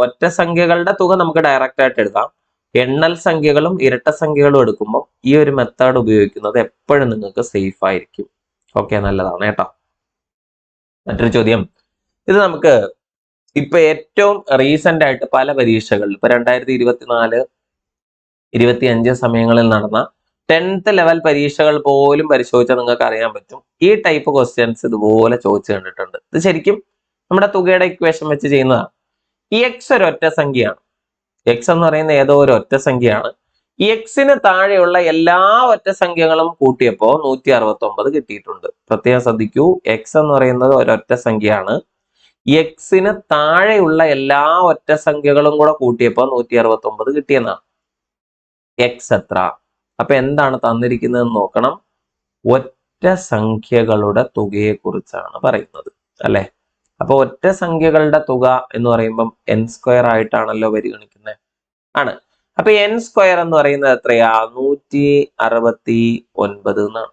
ഒറ്റ സംഖ്യകളുടെ തുക നമുക്ക് ഡയറക്റ്റ് ആയിട്ട് എഴുതാം. എണ്ണൽ സംഖ്യകളും ഇരട്ട സംഖ്യകളും എടുക്കുമ്പോൾ ഈ ഒരു മെത്തേഡ് ഉപയോഗിക്കുന്നത് എപ്പോഴും നിങ്ങൾക്ക് സേഫ് ആയിരിക്കും. ഓക്കെ, നല്ലതാണ് കേട്ടോ. മറ്റൊരു ചോദ്യം, ഇത് നമുക്ക് ഇപ്പൊ ഏറ്റവും റീസെന്റ് ആയിട്ട് പല പരീക്ഷകളിൽ ഇപ്പൊ 2024, 25 സമയങ്ങളിൽ നടന്ന 10th ലെവൽ പരീക്ഷകൾ പോലും പരിശോധിച്ചാൽ നിങ്ങൾക്ക് അറിയാൻ പറ്റും ഈ ടൈപ്പ് ക്വസ്റ്റ്യൻസ് ഇതുപോലെ ചോദിച്ചു കണ്ടിട്ടുണ്ട്. ഇത് ശരിക്കും നമ്മുടെ തുകയുടെ ഇക്വേഷൻ വെച്ച് ചെയ്യുന്നതാണ്. ഈ എക്സ് ഒരു ഒറ്റ സംഖ്യയാണ്. എക്സ് എന്ന് പറയുന്ന ഏതോ ഒരു ഒറ്റ സംഖ്യയാണ്. ഈ എക്സിന് താഴെയുള്ള എല്ലാ ഒറ്റ സംഖ്യകളും കൂട്ടിയപ്പോ 169 കിട്ടിയിട്ടുണ്ട്. പ്രത്യേകം ശ്രദ്ധിക്കൂ, എക്സ് എന്ന് പറയുന്നത് ഒരൊറ്റ സംഖ്യയാണ്. എക്സിന് താഴെയുള്ള എല്ലാ ഒറ്റ സംഖ്യകളും കൂടെ കൂട്ടിയപ്പോ 169 കിട്ടിയെന്നാണ്. എക്സ് എത്ര? അപ്പൊ എന്താണ് തന്നിരിക്കുന്നതെന്ന് നോക്കണം. ഒറ്റ സംഖ്യകളുടെ തുകയെ കുറിച്ചാണ് പറയുന്നത് അല്ലെ. അപ്പൊ ഒറ്റ സംഖ്യകളുടെ തുക എന്ന് പറയുമ്പം n² ആയിട്ടാണല്ലോ പരിഗണിക്കുന്നത്, ആണ്. അപ്പൊ n² എന്ന് പറയുന്നത് എത്രയാ, 169 എന്നാണ്,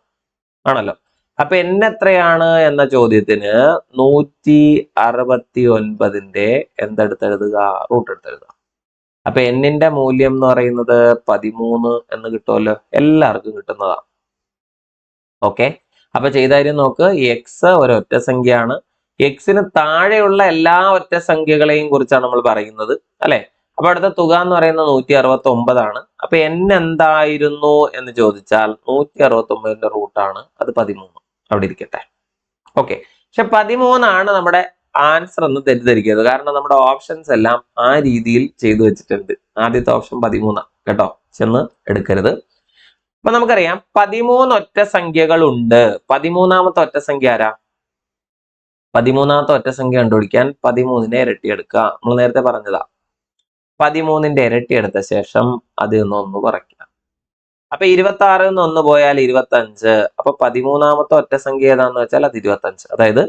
ആണല്ലോ. അപ്പൊ n എത്രയാണ് എന്ന ചോദ്യത്തിന് 169ന്റെ എന്തെടുത്തെഴുതുക, റൂട്ട് എടുത്തെഴുതുക. അപ്പൊ n-ന്റെ മൂല്യം എന്ന് പറയുന്നത് 13 എന്ന് കിട്ടുമല്ലോ, എല്ലാവർക്കും കിട്ടുന്നതാണ്. ഓക്കെ, അപ്പൊ ചെയ്താലും നോക്ക്, എക്സ് ഒരൊറ്റ സംഖ്യയാണ്. എക്സിന് താഴെയുള്ള എല്ലാ ഒറ്റ സംഖ്യകളെയും കുറിച്ചാണ് നമ്മൾ പറയുന്നത് അല്ലെ. അപ്പൊ അടുത്ത തുക എന്ന് പറയുന്നത് 169 ആണ്. അപ്പൊ n എന്തായിരുന്നു എന്ന് ചോദിച്ചാൽ 169ന്റെ റൂട്ടാണ്, അത് 13. അവിടെ ഇരിക്കട്ടെ. ഓക്കെ, പക്ഷെ 13 ആണ് നമ്മുടെ ആൻസർ എന്ന് തെറ്റിദ്ധരിക്കരുത്. കാരണം നമ്മുടെ ഓപ്ഷൻസ് എല്ലാം ആ രീതിയിൽ ചെയ്തു വെച്ചിട്ടുണ്ട്. ആദ്യത്തെ ഓപ്ഷൻ 13 കേട്ടോ, ചെന്ന് എടുക്കരുത്. അപ്പൊ നമുക്കറിയാം 13 ഒറ്റ സംഖ്യകൾ ഉണ്ട്. 13ാമത്തെ ഒറ്റ സംഖ്യ ആരാ? 13ാമത്തെ ഒറ്റ സംഖ്യ കണ്ടുപിടിക്കാൻ 13നെ ഇരട്ടി എടുക്കുക. നമ്മൾ നേരത്തെ പറഞ്ഞതാ. 13ന്റെ ഇരട്ടി എടുത്ത ശേഷം അതിൽ നിന്ന് 1 കുറയ്ക്കുക. അപ്പൊ 26 നിന്ന് 1 പോയാൽ 25. അപ്പൊ 13ാമത്തെ ഒറ്റ സംഖ്യ ഏതാന്ന് വെച്ചാൽ അത് 25. അതായത്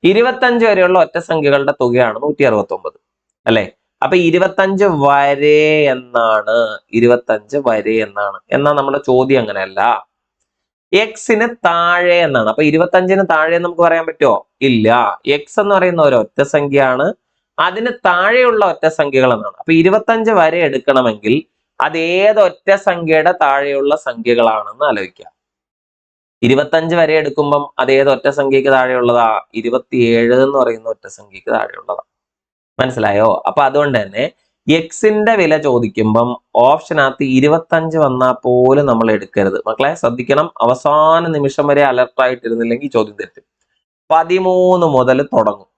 25 വരെയുള്ള ഒറ്റ സംഖ്യകളുടെ തുകയാണ് 169 അല്ലെ. അപ്പൊ 25 വരെ എന്നാണ്, 25 വരെ എന്നാണ്. എന്നാൽ നമ്മുടെ ചോദ്യം അങ്ങനെയല്ല, എക്സിന് താഴെ എന്നാണ്. അപ്പൊ 25ന് താഴെ നമുക്ക് പറയാൻ പറ്റുമോ, ഇല്ല. എക്സ് എന്ന് പറയുന്ന ഒരു ഒറ്റ സംഖ്യയാണ്, അതിന് താഴെയുള്ള ഒറ്റ സംഖ്യകൾ എന്നാണ്. അപ്പൊ 25 വരെ എടുക്കണമെങ്കിൽ അത് ഏതൊറ്റ സംഖ്യയുടെ താഴെയുള്ള സംഖ്യകളാണെന്ന് ആലോചിക്കാം. 25 വരെ എടുക്കുമ്പം അത് ഏതൊറ്റ സംഖ്യക്ക് താഴെയുള്ളതാ, 27 എന്ന് പറയുന്ന ഒറ്റ സംഖ്യക്ക് താഴെയുള്ളതാ. മനസ്സിലായോ? അപ്പൊ അതുകൊണ്ട് തന്നെ എക്സിന്റെ വില ചോദിക്കുമ്പം ഓപ്ഷനകത്ത് 25 വന്നാൽ പോലും നമ്മൾ എടുക്കരുത്. മക്കളെ ശ്രദ്ധിക്കണം, അവസാന നിമിഷം വരെ അലർട്ടായിട്ടിരുന്നില്ലെങ്കിൽ ചോദ്യം തെറ്റും. 13 മുതൽ തുടങ്ങും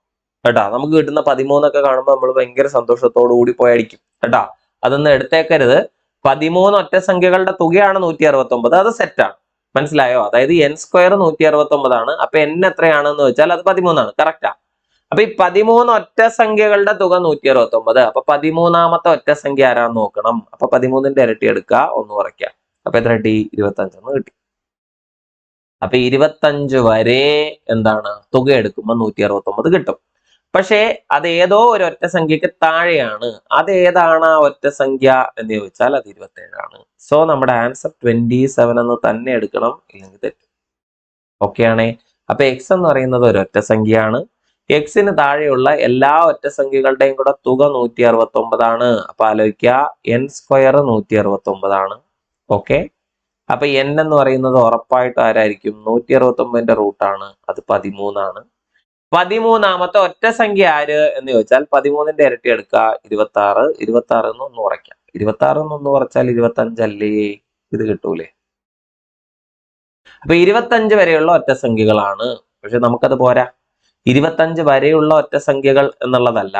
കേട്ടാ. നമുക്ക് കിട്ടുന്ന 13 ഒക്കെ കാണുമ്പോൾ നമ്മൾ ഭയങ്കര സന്തോഷത്തോടു കൂടി പോയി അടിക്കും കേട്ടാ. അതൊന്നും എടുത്തേക്കരുത്. 13 ഒറ്റ സംഖ്യകളുടെ തുകയാണ് 169, അത് സെറ്റാണ്. മനസ്സിലായോ? അതായത് n² 169 ആണ്. അപ്പൊ n എത്രയാണെന്ന് വെച്ചാൽ അത് 13 ആണ്. കറക്റ്റാ. അപ്പൊ ഈ 13 ഒറ്റ സംഖ്യകളുടെ തുക 169. അപ്പൊ 13ാമത്തെ ഒറ്റ സംഖ്യ ആരാന്ന് നോക്കണം. അപ്പൊ 13ന്റെ ഇരട്ടി എടുക്കുക, 1 കുറയ്ക്കുക. അപ്പൊ എത്ര കിട്ടി, 25 എന്ന് കിട്ടി. അപ്പൊ 25 വരെ എന്താണ് തുക എടുക്കുമ്പോൾ 169 കിട്ടും. പക്ഷേ അത് ഏതോ ഒരു ഒറ്റ സംഖ്യക്ക് താഴെയാണ്. അത് ഏതാണ് ആ ഒറ്റ സംഖ്യ എന്ന് ചോദിച്ചാൽ അത് 27 ആണ്. സോ നമ്മുടെ ആൻസർ 27 എന്ന് തന്നെ എടുക്കണം, ഇല്ലെങ്കിൽ തെറ്റും. ഓക്കെ ആണേ. അപ്പൊ എക്സ് എന്ന് പറയുന്നത് ഒരു ഒറ്റ സംഖ്യയാണ്. എക്സിന് താഴെയുള്ള എല്ലാ ഒറ്റ സംഖ്യകളുടെയും കൂടെ തുക 169 ആണ്. അപ്പൊ ആലോചിക്കുക, n² 169 ആണ്. ഓക്കെ, അപ്പൊ n എന്ന് പറയുന്നത് ഉറപ്പായിട്ട് ആരായിരിക്കും, 169ന്റെ റൂട്ടാണ്, അത് 13 ആണ്. 13ാമത്തെ ഒറ്റ സംഖ്യ ആര് എന്ന് ചോദിച്ചാൽ 13ന്റെ ഇരട്ടി എടുക്കുക, 26. 26 എന്ന് 1 കുറയ്ക്കാം. 26 എന്ന് 1 കുറച്ചാൽ 25 അല്ലേ, ഇത് കിട്ടൂലേ. അപ്പൊ 25 വരെയുള്ള ഒറ്റ സംഖ്യകളാണ്. പക്ഷെ നമുക്കത് പോരാ. 25 വരെയുള്ള ഒറ്റ സംഖ്യകൾ എന്നുള്ളതല്ല,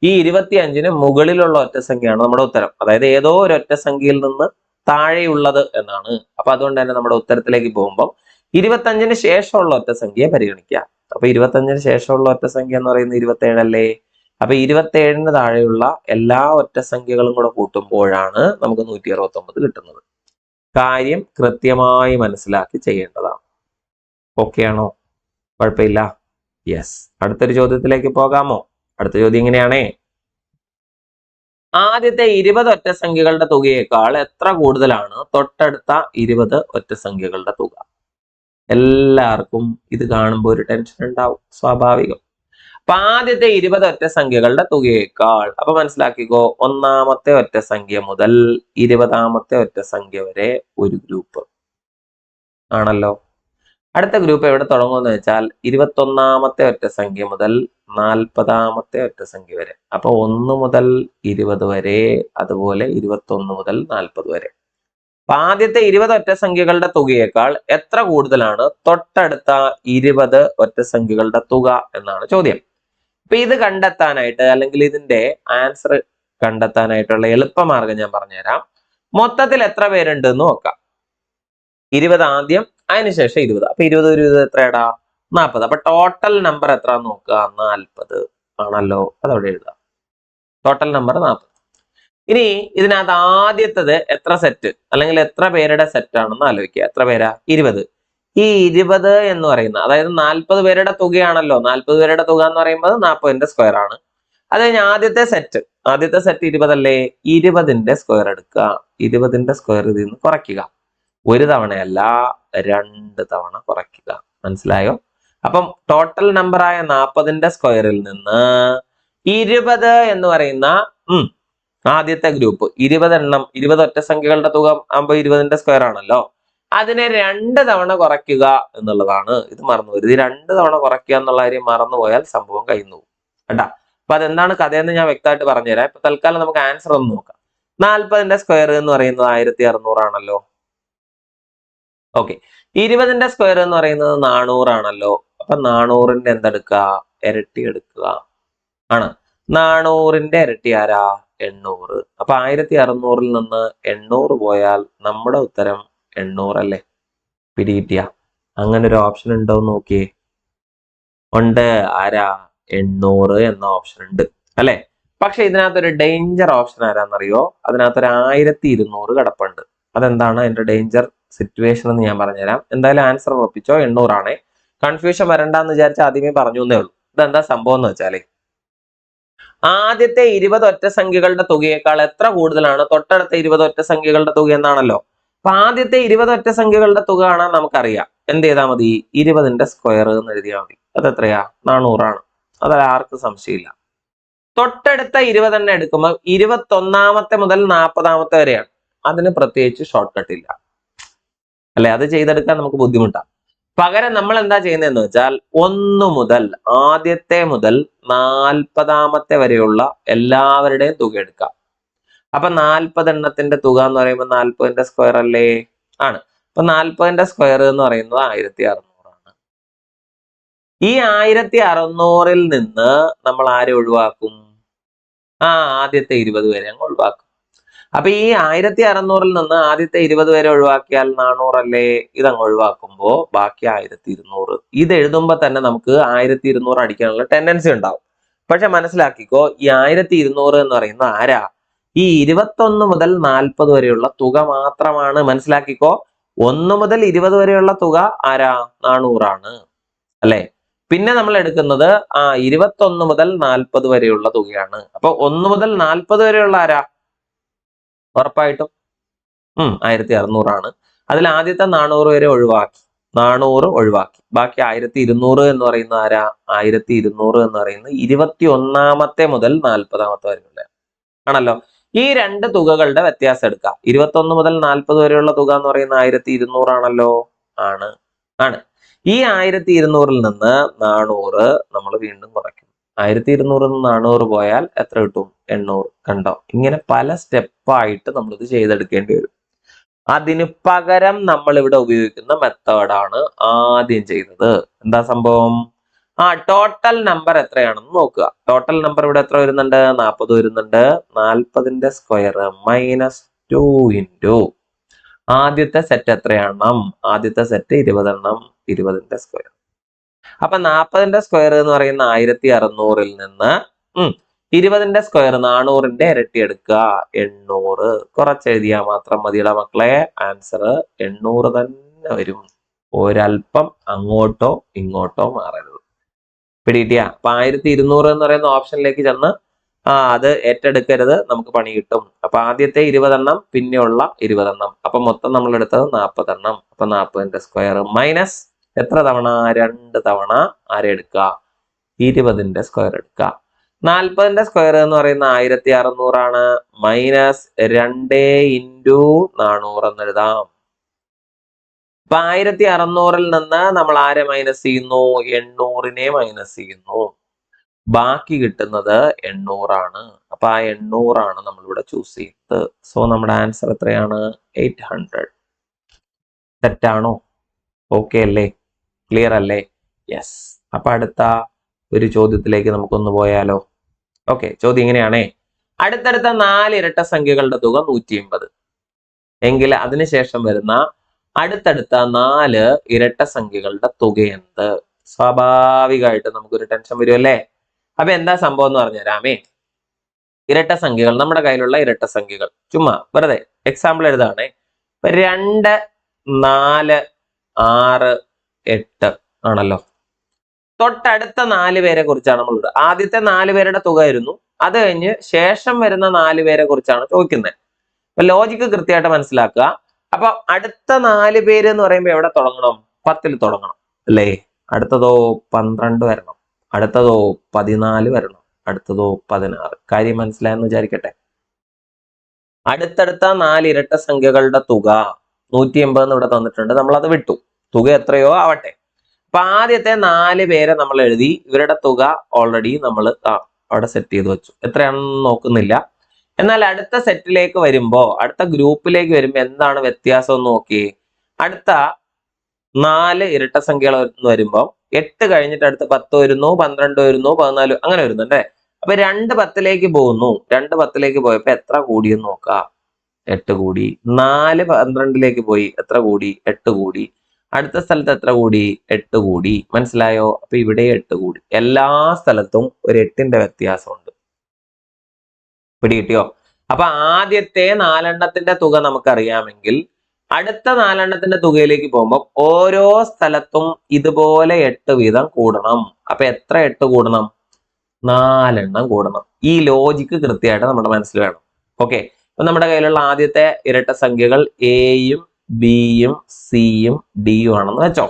ഈ 25ന് മുകളിലുള്ള ഒറ്റ സംഖ്യയാണ് നമ്മുടെ ഉത്തരം. അതായത് ഏതോ ഒരു ഒറ്റ സംഖ്യയിൽ നിന്ന് താഴെയുള്ളത് എന്നാണ്. അപ്പൊ അതുകൊണ്ട് തന്നെ നമ്മുടെ ഉത്തരത്തിലേക്ക് പോകുമ്പോൾ 25-ന് ശേഷമുള്ള ഒറ്റ സംഖ്യ പരിഗണിക്കുക. അപ്പൊ 25-ന് ശേഷമുള്ള ഒറ്റ സംഖ്യ എന്ന് പറയുന്നത് 27 അല്ലേ? അപ്പൊ 27-ന് താഴെയുള്ള എല്ലാ ഒറ്റ സംഖ്യകളും കൂടെ കൂട്ടുമ്പോഴാണ് നമുക്ക് 169 കിട്ടുന്നത്. കാര്യം കൃത്യമായി മനസ്സിലാക്കി ചെയ്യേണ്ടതാണ്. ഓക്കെ ആണോ? കുഴപ്പമില്ല? യെസ്. അടുത്തൊരു ചോദ്യത്തിലേക്ക് പോകാമോ? അടുത്ത ചോദ്യം ഇങ്ങനെയാണേ: ആദ്യത്തെ 20 ഒറ്റ സംഖ്യകളുടെ തുകയേക്കാൾ എത്ര കൂടുതലാണ് തൊട്ടടുത്ത 20 ഒറ്റ സംഖ്യകളുടെ തുക? എല്ലാവർക്കും ഇത് കാണുമ്പോൾ ഒരു ടെൻഷൻ ഉണ്ടാവും, സ്വാഭാവികം. അപ്പൊ ആദ്യത്തെ 20 ഒറ്റ സംഖ്യകളുടെ തുകയേക്കാൾ, അപ്പൊ മനസ്സിലാക്കിക്കോ, ഒന്നാമത്തെ ഒറ്റ സംഖ്യ മുതൽ 20-ാമത്തെ ഒറ്റ സംഖ്യ വരെ ഒരു ഗ്രൂപ്പ് ആണല്ലോ. അടുത്ത ഗ്രൂപ്പ് എവിടെ തുടങ്ങുമെന്ന് വെച്ചാൽ 21-ാമത്തെ ഒറ്റ സംഖ്യ മുതൽ 40-ാമത്തെ ഒറ്റ സംഖ്യ വരെ. അപ്പൊ 1 മുതൽ 20 വരെ, അതുപോലെ 21 മുതൽ 40 വരെ. അപ്പൊ ആദ്യത്തെ 20 ഒറ്റ സംഖ്യകളുടെ തുകയേക്കാൾ എത്ര കൂടുതലാണ് തൊട്ടടുത്ത 20 ഒറ്റ സംഖ്യകളുടെ തുക എന്നാണ് ചോദ്യം. അപ്പൊ ഇത് കണ്ടെത്താനായിട്ട്, അല്ലെങ്കിൽ ഇതിന്റെ ആൻസർ കണ്ടെത്താനായിട്ടുള്ള എളുപ്പമാർഗം ഞാൻ പറഞ്ഞുതരാം. മൊത്തത്തിൽ എത്ര പേരുണ്ട് എന്ന് നോക്കാം. 20 ആദ്യം, അതിനുശേഷം 20. അപ്പൊ 20 എത്രയാടാ? 40. അപ്പൊ ടോട്ടൽ നമ്പർ എത്ര നോക്കുക? 40 ആണല്ലോ. അതവിടെ എഴുതാം. Total number 40. ഇനി ഇതിനകത്ത് ആദ്യത്തത് എത്ര സെറ്റ്, അല്ലെങ്കിൽ എത്ര പേരുടെ സെറ്റ് ആണെന്ന് ആലോചിക്കുക. എത്ര പേരാ? 20. ഈ 20 എന്ന് പറയുന്ന, അതായത് 40 പേരുടെ തുകയാണല്ലോ. 40 പേരുടെ തുക എന്ന് പറയുമ്പോൾ 40-ന്റെ സ്ക്വയർ ആണ്. അത് കഴിഞ്ഞ് ആദ്യത്തെ സെറ്റ് 20 അല്ലേ? 20-ന്റെ സ്ക്വയർ എടുക്കുക. 20-ന്റെ സ്ക്വയർ ഇതിൽ നിന്ന് കുറയ്ക്കുക. ഒരു തവണയല്ല, 2 തവണ കുറയ്ക്കുക. മനസ്സിലായോ? അപ്പം ടോട്ടൽ നമ്പറായ 40-ന്റെ സ്ക്വയറിൽ നിന്ന് 20 എന്ന് പറയുന്ന ആദ്യത്തെ ഗ്രൂപ്പ് 20 എണ്ണം, 20 ഒറ്റ സംഖ്യകളുടെ തുക ആകുമ്പോൾ 20-ന്റെ സ്ക്വയർ ആണല്ലോ. അതിനെ 2 തവണ കുറയ്ക്കുക എന്നുള്ളതാണ്. ഇത് മറന്നുപോയത്. 2 തവണ കുറയ്ക്കുക എന്നുള്ള കാര്യം മറന്നുപോയാൽ സംഭവം കഴിഞ്ഞു പോകും കേട്ടാ. അപ്പൊ അതെന്താണ് കഥയെന്ന് ഞാൻ വ്യക്തമായിട്ട് പറഞ്ഞുതരാം. ഇപ്പൊ തൽക്കാലം നമുക്ക് ആൻസർ ഒന്ന് നോക്കാം. 40-ന്റെ സ്ക്വയർ എന്ന് പറയുന്നത് 1600 ആണല്ലോ. ഓക്കെ. 20-ന്റെ സ്ക്വയർ എന്ന് പറയുന്നത് 400 ആണല്ലോ. അപ്പൊ 400-ന്റെ എന്തെടുക്കുക? ഇരട്ടി എടുക്കുക ആണ്. 400-ന്റെ ഇരട്ടി ആരാ? 800. അപ്പൊ 1600-ൽ നിന്ന് 800 പോയാൽ നമ്മുടെ ഉത്തരം 800 അല്ലേ? പിടികിട്ടിയ? അങ്ങനെ ഒരു ഓപ്ഷൻ ഉണ്ടോ നോക്കിയേ. ഉണ്ട്. ആരാ? 800 എന്ന ഓപ്ഷൻ ഉണ്ട് അല്ലെ? പക്ഷെ ഇതിനകത്തൊരു ഡേഞ്ചർ ഓപ്ഷൻ ആരാന്നറിയോ? അതിനകത്തൊരു 1200 കിടപ്പുണ്ട്. അതെന്താണ് അതിന്റെ ഡേഞ്ചർ സിറ്റുവേഷൻ എന്ന് ഞാൻ പറഞ്ഞുതരാം. എന്തായാലും ആൻസർ ഉറപ്പിച്ചോ, 800 ആണേ. കൺഫ്യൂഷൻ വരണ്ടെന്ന് വിചാരിച്ച ആദ്യമേ പറഞ്ഞു എന്നേ ഉള്ളൂ. ഇതെന്താ സംഭവം എന്ന് വെച്ചാലേ, ആദ്യത്തെ 20 ഒറ്റ സംഖ്യകളുടെ തുകയേക്കാൾ എത്ര കൂടുതലാണ് തൊട്ടടുത്ത 20 ഒറ്റ സംഖ്യകളുടെ തുക എന്നാണല്ലോ. അപ്പൊ ആദ്യത്തെ 20 ഒറ്റ സംഖ്യകളുടെ തുക കാണാൻ നമുക്കറിയാം. എന്ത് ചെയ്താൽ മതി? 20-ന്റെ സ്ക്വയർ എന്ന് എഴുതിയാൽ മതി. അതെത്രയാ? 400 ആണ്. അതല്ല, ആർക്കും സംശയമില്ല. തൊട്ടടുത്ത 20 തന്നെ എടുക്കുമ്പോൾ 21-ാമത്തെ മുതൽ 40-ാമത്തെ വരെയാണ്. അതിന് പ്രത്യേകിച്ച് ഷോർട്ട് കട്ട് ഇല്ല അല്ലെ? അത് ചെയ്തെടുക്കാൻ നമുക്ക് ബുദ്ധിമുട്ടാണ്. പകരം നമ്മൾ എന്താ ചെയ്യുന്നതെന്ന് വെച്ചാൽ 1 മുതൽ, ആദ്യത്തെ മുതൽ 40-ാമത്തെ വരെയുള്ള എല്ലാവരുടെയും തുക എടുക്കാം. അപ്പൊ 40 എണ്ണത്തിന്റെ തുക എന്ന് പറയുമ്പോൾ 40-ന്റെ സ്ക്വയർ അല്ലേ? ആണ്. അപ്പൊ 40-ന്റെ സ്ക്വയർ എന്ന് പറയുന്നത് 1600 ആണ്. ഈ 1600-ൽ നിന്ന് നമ്മൾ ആരെ ഒഴിവാക്കും? ആദ്യത്തെ 20 വരെ അങ്ങ് ഒഴിവാക്കും. അപ്പൊ ഈ 1600-ൽ നിന്ന് ആദ്യത്തെ 20 വരെ ഒഴിവാക്കിയാൽ 400 അല്ലേ? ഇതങ്ങ് ഒഴിവാക്കുമ്പോ ബാക്കി 1200. ഇത് എഴുതുമ്പോ തന്നെ നമുക്ക് 1200 അടിക്കാനുള്ള ടെൻഡൻസി ഉണ്ടാവും. പക്ഷെ മനസ്സിലാക്കിക്കോ, ഈ 1200 എന്ന് പറയുന്ന ആരാ? ഈ 21 മുതൽ 40 വരെയുള്ള തുക മാത്രമാണ്. മനസ്സിലാക്കിക്കോ, 1 മുതൽ 20 വരെയുള്ള തുക ആരാ? 400 ആണ് അല്ലെ? പിന്നെ നമ്മൾ എടുക്കുന്നത് 21 മുതൽ 40 വരെയുള്ള തുകയാണ്. അപ്പൊ 1 മുതൽ 40 വരെയുള്ള ആരാ? ഉറപ്പായിട്ടും 1600 ആണ്. അതിൽ ആദ്യത്തെ 400 വരെ ഒഴിവാക്കി, 400 ഒഴിവാക്കി. ബാക്കി 1200 എന്ന് പറയുന്ന ആരാ? 1200 എന്ന് പറയുന്നത് 21-ാമത്തെ മുതൽ 40-ാമത്തെ വരെയുള്ള ആണല്ലോ. ഈ രണ്ട് തുകകളുടെ വ്യത്യാസം എടുക്കാം. 21 മുതൽ 40 വരെയുള്ള തുക എന്ന് പറയുന്ന 1200 ആണല്ലോ. ആണ്. ഈ 1200-ൽ നിന്ന് 400 നമ്മൾ വീണ്ടും കുറയ്ക്കും. 1200-ൽ നിന്ന് 400 പോയാൽ എത്ര കിട്ടും? 800. കണ്ടോ? ഇങ്ങനെ പല സ്റ്റെപ്പായിട്ട് നമ്മളിത് ചെയ്തെടുക്കേണ്ടി വരും. അതിന് പകരം നമ്മൾ ഇവിടെ ഉപയോഗിക്കുന്ന മെത്തേഡാണ് ആദ്യം ചെയ്തത്. എന്താ സംഭവം? ടോട്ടൽ നമ്പർ എത്രയാണെന്ന് നോക്കുക. ടോട്ടൽ നമ്പർ ഇവിടെ എത്ര വരുന്നുണ്ട്? 40 വരുന്നുണ്ട്. 40-ന്റെ സ്ക്വയർ -2 ഇൻറ്റു ആദ്യത്തെ സെറ്റ് എത്രയെണ്ണം? ആദ്യത്തെ സെറ്റ് 20 എണ്ണം. 20ന്റെ സ്ക്വയർ. അപ്പൊ 40ന്റെ സ്ക്വയർ എന്ന് പറയുന്ന 1600 നിന്ന് 20ന്റെ സ്ക്വയർ 400ന്റെ ഇരട്ടി എടുക്കുക 800. കുറച്ചെഴുതിയാൽ മാത്രം മതിയുടെ മക്കളെ. ആൻസർ 800 തന്നെ വരും. ഒരൽപ്പം അങ്ങോട്ടോ ഇങ്ങോട്ടോ മാറരുത്. പിടികിട്ടിയ? അപ്പൊ 1200 എന്ന് പറയുന്ന ഓപ്ഷനിലേക്ക് ചെന്ന് അത് ഏറ്റെടുക്കരുത്, നമുക്ക് പണി കിട്ടും. അപ്പൊ ആദ്യത്തെ 20 എണ്ണം, പിന്നെയുള്ള 20 എണ്ണം. അപ്പൊ മൊത്തം നമ്മൾ എടുത്തത് 40 എണ്ണം. അപ്പൊ 40ന്റെ സ്ക്വയർ മൈനസ് എത്ര തവണ? 2 തവണ ആരെ എടുക്കുക? 20ന്റെ സ്ക്വയർ എടുക്കുക. 40ന്റെ സ്ക്വയർ എന്ന് പറയുന്ന 1600 ആണ്. മൈനസ് 2 ഇൻറ്റു 400 എന്ന് എഴുതാം. അപ്പൊ 1600 നിന്ന് നമ്മൾ ആരെ മൈനസ് ചെയ്യുന്നു? 800നെ മൈനസ് ചെയ്യുന്നു. ബാക്കി കിട്ടുന്നത് 800 ആണ്. അപ്പൊ ആ 800 ആണ് നമ്മളിവിടെ ചൂസ് ചെയ്തത്. സോ നമ്മുടെ ആൻസർ എത്രയാണ്? 800. തെറ്റാണോ? ഓക്കെ അല്ലേ? ക്ലിയർ അല്ലേ? യെസ്. അപ്പൊ അടുത്ത ഒരു ചോദ്യത്തിലേക്ക് നമുക്കൊന്ന് പോയാലോ? ഓക്കെ, ചോദ്യം ഇങ്ങനെയാണേ. അടുത്തടുത്ത 4 ഇരട്ട സംഖ്യകളുടെ തുക 180 എങ്കിൽ അതിനുശേഷം വരുന്ന അടുത്തടുത്ത 4 ഇരട്ട സംഖ്യകളുടെ തുക എന്ത്? സ്വാഭാവികമായിട്ട് നമുക്കൊരു ടെൻഷൻ വരുമല്ലേ? അപ്പൊ എന്താ സംഭവം എന്ന് പറഞ്ഞുതരാമേ. ഇരട്ട സംഖ്യകൾ, നമ്മുടെ കയ്യിലുള്ള ഇരട്ട സംഖ്യകൾ, ചുമ്മാ വെറുതെ എക്സാമ്പിൾ എഴുതാണേ. 2, 4, 6, 8 ആണല്ലോ. തൊട്ടടുത്ത 4 പേരെ കുറിച്ചാണ് നമ്മളുടെ. ആദ്യത്തെ 4 പേരുടെ തുക ആയിരുന്നു. അത് കഴിഞ്ഞ് ശേഷം വരുന്ന 4 പേരെ കുറിച്ചാണ് ചോദിക്കുന്നത്. അപ്പൊ ലോജിക്ക് കൃത്യമായിട്ട് മനസ്സിലാക്കുക. അപ്പൊ അടുത്ത 4 പേര് എന്ന് പറയുമ്പോൾ എവിടെ തുടങ്ങണം? 10ൽ തുടങ്ങണം അല്ലേ? അടുത്തതോ 12 വരണം. അടുത്തതോ 14 വരണം. അടുത്തതോ 16. കാര്യം മനസ്സിലായെന്ന് വിചാരിക്കട്ടെ. അടുത്തടുത്ത 4 ഇരട്ട സംഖ്യകളുടെ തുക 180 എന്ന് ഇവിടെ തന്നിട്ടുണ്ട്. നമ്മൾ അത് വിട്ടു. തുക എത്രയോ ആവട്ടെ. അപ്പൊ ആദ്യത്തെ 4 പേരെ നമ്മൾ എഴുതി. ഇവരുടെ തുക ഓൾറെഡി നമ്മൾ അവിടെ സെറ്റ് ചെയ്ത് വെച്ചു. എത്രയാണെന്ന് നോക്കുന്നില്ല. എന്നാൽ അടുത്ത സെറ്റിലേക്ക് വരുമ്പോ, അടുത്ത ഗ്രൂപ്പിലേക്ക് വരുമ്പോ എന്താണ് വ്യത്യാസം എന്ന് നോക്കി. അടുത്ത 4 ഇരട്ട സംഖ്യകൾ വരുമ്പോ 8 കഴിഞ്ഞിട്ട് അടുത്ത് 10 വരുന്നു, 12 വരുന്നു, 14 അങ്ങനെ വരുന്നുണ്ടേ. അപ്പൊ 2 10ലേക്ക് പോകുന്നു. 2 10ലേക്ക് പോയപ്പോ എത്ര കൂടിയെന്ന് നോക്കാം. 8 കൂടി. 4 12ലേക്ക് പോയി. എത്ര കൂടി? 8 കൂടി. അടുത്ത സ്ഥലത്ത് എത്ര കൂടി? 8 കൂടി. മനസ്സിലായോ? അപ്പൊ ഇവിടെ 8 കൂടി. എല്ലാ സ്ഥലത്തും ഒരു 8ന്റെ വ്യത്യാസമുണ്ട്. പിടികിട്ടിയോ? അപ്പൊ ആദ്യത്തെ 4 എണ്ണത്തിന്റെ തുക നമുക്കറിയാമെങ്കിൽ അടുത്ത 4 എണ്ണത്തിന്റെ തുകയിലേക്ക് പോകുമ്പോൾ ഓരോ സ്ഥലത്തും ഇതുപോലെ 8 വീതം കൂടണം. അപ്പൊ എത്ര 8 കൂടണം? 4 എണ്ണം കൂടണം. ഈ ലോജിക്ക് കൃത്യമായിട്ട് നമ്മുടെ മനസ്സിൽ വേണം. ഓക്കെ, അപ്പൊ നമ്മുടെ കയ്യിലുള്ള ആദ്യത്തെ ഇരട്ട സംഖ്യകൾ എയും ബിയും സിയും ഡിയും ആണെന്ന് വെച്ചോ.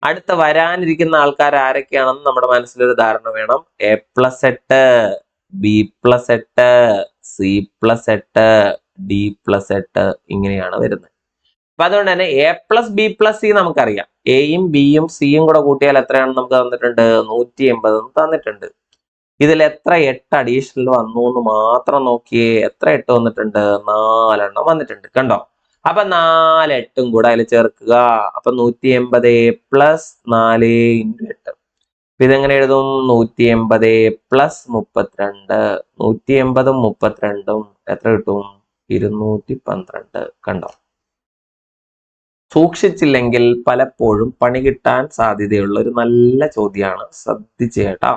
അടുത്ത വരാനിരിക്കുന്ന ആൾക്കാർ ആരൊക്കെയാണെന്ന് നമ്മുടെ മനസ്സിലൊരു ധാരണ വേണം. A+8, B+8, C+8, D+8 ഇങ്ങനെയാണ് വരുന്നത്. അപ്പൊ അതുകൊണ്ട് തന്നെ A+B+C നമുക്കറിയാം. എയും ബിയും സിയും കൂടെ കൂട്ടിയാൽ എത്രയാണെന്ന് നമുക്ക് തന്നിട്ടുണ്ട്? 180 തന്നിട്ടുണ്ട്. ഇതിൽ എത്ര 8 അഡീഷണൽ വന്നു എന്ന് മാത്രം നോക്കിയേ. എത്ര 8 വന്നിട്ടുണ്ട്? 4 എണ്ണം വന്നിട്ടുണ്ട്. കണ്ടോ? അപ്പൊ 4 8ഉം കൂടെ അതിൽ ചേർക്കുക. അപ്പൊ 180 പ്ലസ് 4 ഇൻറ്റു 8. ഇതെങ്ങനെ എഴുതും? 180 പ്ലസ് 32. 180ഉം 32ഉം എത്ര കിട്ടും? 212. കണ്ടോ? സൂക്ഷിച്ചില്ലെങ്കിൽ പലപ്പോഴും പണി കിട്ടാൻ സാധ്യതയുള്ള ഒരു നല്ല ചോദ്യമാണ്. ശ്രദ്ധിച്ചു കേട്ടോ.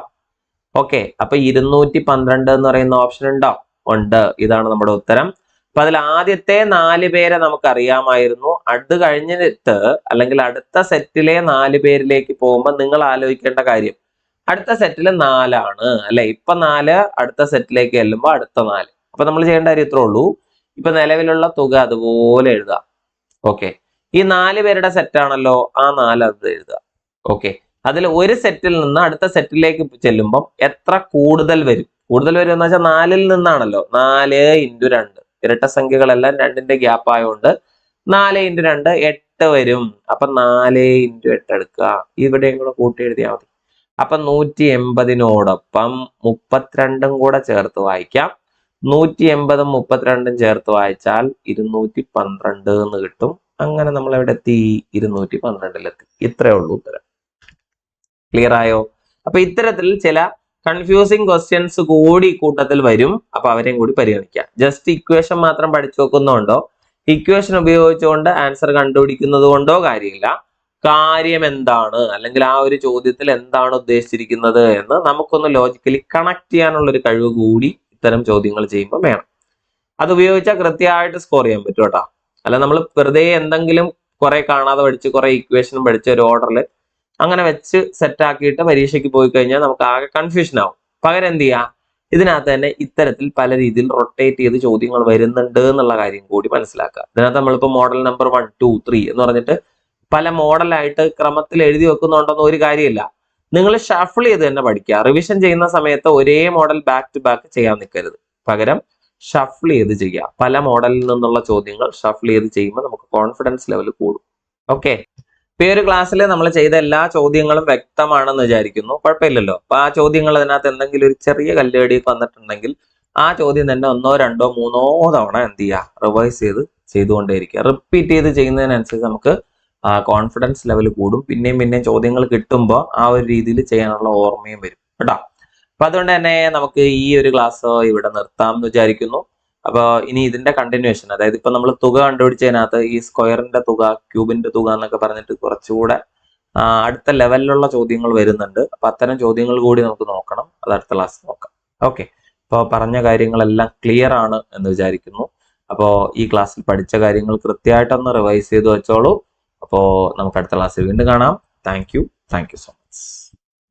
ഓക്കെ, അപ്പൊ 212 എന്ന് പറയുന്ന ഓപ്ഷൻ ഉണ്ടോ? ഉണ്ട്. ഇതാണ് നമ്മുടെ ഉത്തരം. അപ്പൊ അതിൽ ആദ്യത്തെ 4 പേരെ നമുക്ക് അറിയാമായിരുന്നു. അത് കഴിഞ്ഞിട്ട് അല്ലെങ്കിൽ അടുത്ത സെറ്റിലെ 4 പേരിലേക്ക് പോകുമ്പോൾ നിങ്ങൾ ആലോചിക്കേണ്ട കാര്യം, അടുത്ത സെറ്റിൽ 4 ആണ് അല്ലെ? ഇപ്പൊ 4, അടുത്ത സെറ്റിലേക്ക് ചെല്ലുമ്പോൾ അടുത്ത 4. അപ്പൊ നമ്മൾ ചെയ്യേണ്ട കാര്യം ഇത്രേ ഉള്ളൂ. ഇപ്പൊ നിലവിലുള്ള തുക അതുപോലെ എഴുതുക. ഓക്കെ, ഈ 4 പേരുടെ സെറ്റ് ആണല്ലോ, ആ 4 അത് എഴുതുക. ഓക്കെ, അതിൽ ഒരു സെറ്റിൽ നിന്ന് അടുത്ത സെറ്റിലേക്ക് ചെല്ലുമ്പോൾ എത്ര കൂടുതൽ വരും? കൂടുതൽ വരും എന്ന് വെച്ചാൽ 4ൽ നിന്നാണല്ലോ. 4 ഇൻറ്റു 2 ഇരട്ട സംഖ്യകളെല്ലാം 2ന്റെ ഗ്യാപ്പ് ആയതുകൊണ്ട് 4 ഇൻറ്റു 2 8 വരും. അപ്പൊ 4 ഇൻറ്റു 8 എടുക്കുക. ഇവിടെയും കൂടെ കൂട്ടി എഴുതിയാൽ മതി. അപ്പൊ 180നോടൊപ്പം 32ഉം കൂടെ ചേർത്ത് വായിക്കാം. 180ഉം 32ഉം ചേർത്ത് വായിച്ചാൽ 212 എന്ന് കിട്ടും. അങ്ങനെ നമ്മൾ എവിടെ എത്തി? 212-ലെത്തി. ഇത്രയേ ഉള്ളൂ ഉത്തരം. ക്ലിയർ ആയോ? അപ്പൊ ഇത്തരത്തിൽ ചില കൺഫ്യൂസിങ് ക്വസ്റ്റ്യൻസ് കൂടി കൂട്ടത്തിൽ വരും. അപ്പൊ അവരെയും കൂടി പരിഗണിക്കാം. ജസ്റ്റ് ഇക്വേഷൻ മാത്രം പഠിച്ചു വെക്കുന്നുണ്ടോ ഇക്വേഷൻ ഉപയോഗിച്ചുകൊണ്ട് ആൻസർ കണ്ടുപിടിക്കുന്നത് കൊണ്ടോ കാര്യമില്ല. കാര്യം എന്താണ്, അല്ലെങ്കിൽ ആ ഒരു ചോദ്യത്തിൽ എന്താണ് ഉദ്ദേശിച്ചിരിക്കുന്നത് എന്ന് നമുക്കൊന്ന് ലോജിക്കലി കണക്ട് ചെയ്യാനുള്ള ഒരു കഴിവ് കൂടി ഇത്തരം ചോദ്യങ്ങൾ ചെയ്യുമ്പോൾ വേണം. അത് ഉപയോഗിച്ചാൽ കൃത്യമായിട്ട് സ്കോർ ചെയ്യാൻ പറ്റും കേട്ടോ. അല്ല നമ്മൾ വെറുതെ എന്തെങ്കിലും കുറെ കാണാതെ പഠിച്ച് കുറെ ഇക്വേഷനും പഠിച്ച് ഒരു ഓർഡറിൽ അങ്ങനെ വെച്ച് സെറ്റ് ആക്കിയിട്ട് പരീക്ഷയ്ക്ക് പോയി കഴിഞ്ഞാൽ നമുക്ക് ആകെ കൺഫ്യൂഷൻ ആവും. പകരം എന്ത് ചെയ്യുക, ഇതിനകത്ത് തന്നെ ഇത്തരത്തിൽ പല രീതിയിൽ റൊട്ടേറ്റ് ചെയ്ത് ചോദ്യങ്ങൾ വരുന്നുണ്ട് എന്നുള്ള കാര്യം കൂടി മനസ്സിലാക്കുക. ഇതിനകത്ത് നമ്മളിപ്പോൾ മോഡൽ നമ്പർ 1, 2, 3 എന്ന് പറഞ്ഞിട്ട് പല മോഡലായിട്ട് ക്രമത്തിൽ എഴുതി വെക്കുന്നുണ്ടെന്ന് ഒരു കാര്യമില്ല. നിങ്ങൾ ഷഫിൾ ചെയ്ത് തന്നെ പഠിക്കുക. റിവിഷൻ ചെയ്യുന്ന സമയത്ത് ഒരേ മോഡൽ ബാക്ക് ടു ബാക്ക് ചെയ്യാൻ നിൽക്കരുത്. പകരം ഷഫിൾ ചെയ്ത് ചെയ്യുക. പല മോഡലിൽ നിന്നുള്ള ചോദ്യങ്ങൾ ഷഫിൾ ചെയ്ത് ചെയ്യുമ്പോൾ നമുക്ക് കോൺഫിഡൻസ് ലെവൽ കൂടും. ഓക്കെ, ഇപ്പൊ ഈ ഒരു ക്ലാസ്സിൽ നമ്മൾ ചെയ്ത എല്ലാ ചോദ്യങ്ങളും വ്യക്തമാണെന്ന് വിചാരിക്കുന്നു. കുഴപ്പമില്ലല്ലോ. അപ്പൊ ആ ചോദ്യങ്ങൾ അതിനകത്ത് എന്തെങ്കിലും ഒരു ചെറിയ കല്ലുകടിയൊക്കെ വന്നിട്ടുണ്ടെങ്കിൽ ആ ചോദ്യം തന്നെ 1, 2, 3 തവണ എന്ത് ചെയ്യുക, റിവൈസ് ചെയ്തുകൊണ്ടേയിരിക്കുക. റിപ്പീറ്റ് ചെയ്ത് ചെയ്യുന്നതിനനുസരിച്ച് നമുക്ക് കോൺഫിഡൻസ് ലെവൽ കൂടും. പിന്നെയും ചോദ്യങ്ങൾ കിട്ടുമ്പോൾ ആ ഒരു രീതിയിൽ ചെയ്യാനുള്ള ഓർമ്മയും വരും കേട്ടോ. അപ്പൊ അതുകൊണ്ട് തന്നെ നമുക്ക് ഈ ഒരു ക്ലാസ് ഇവിടെ നിർത്താം എന്ന് വിചാരിക്കുന്നു. അപ്പോൾ ഇനി ഇതിന്റെ കണ്ടിന്യൂഷൻ, അതായത് ഇപ്പൊ നമ്മൾ തുക കണ്ടുപിടിച്ചതിനകത്ത് ഈ സ്ക്വയറിന്റെ തുക, ക്യൂബിന്റെ തുക എന്നൊക്കെ പറഞ്ഞിട്ട് കുറച്ചുകൂടെ അടുത്ത ലെവലിലുള്ള ചോദ്യങ്ങൾ വരുന്നുണ്ട്. അപ്പൊ അത്തരം ചോദ്യങ്ങൾ കൂടി നമുക്ക് നോക്കണം. അത് അടുത്ത ക്ലാസ് നോക്കാം. ഓക്കെ, അപ്പോൾ പറഞ്ഞ കാര്യങ്ങളെല്ലാം ക്ലിയർ ആണ് എന്ന് വിചാരിക്കുന്നു. അപ്പോൾ ഈ ക്ലാസ്സിൽ പഠിച്ച കാര്യങ്ങൾ കൃത്യമായിട്ടൊന്ന് റിവൈസ് ചെയ്ത് വെച്ചോളൂ. അപ്പോൾ നമുക്ക് അടുത്ത ക്ലാസ്സിൽ വീണ്ടും കാണാം. Thank you so much.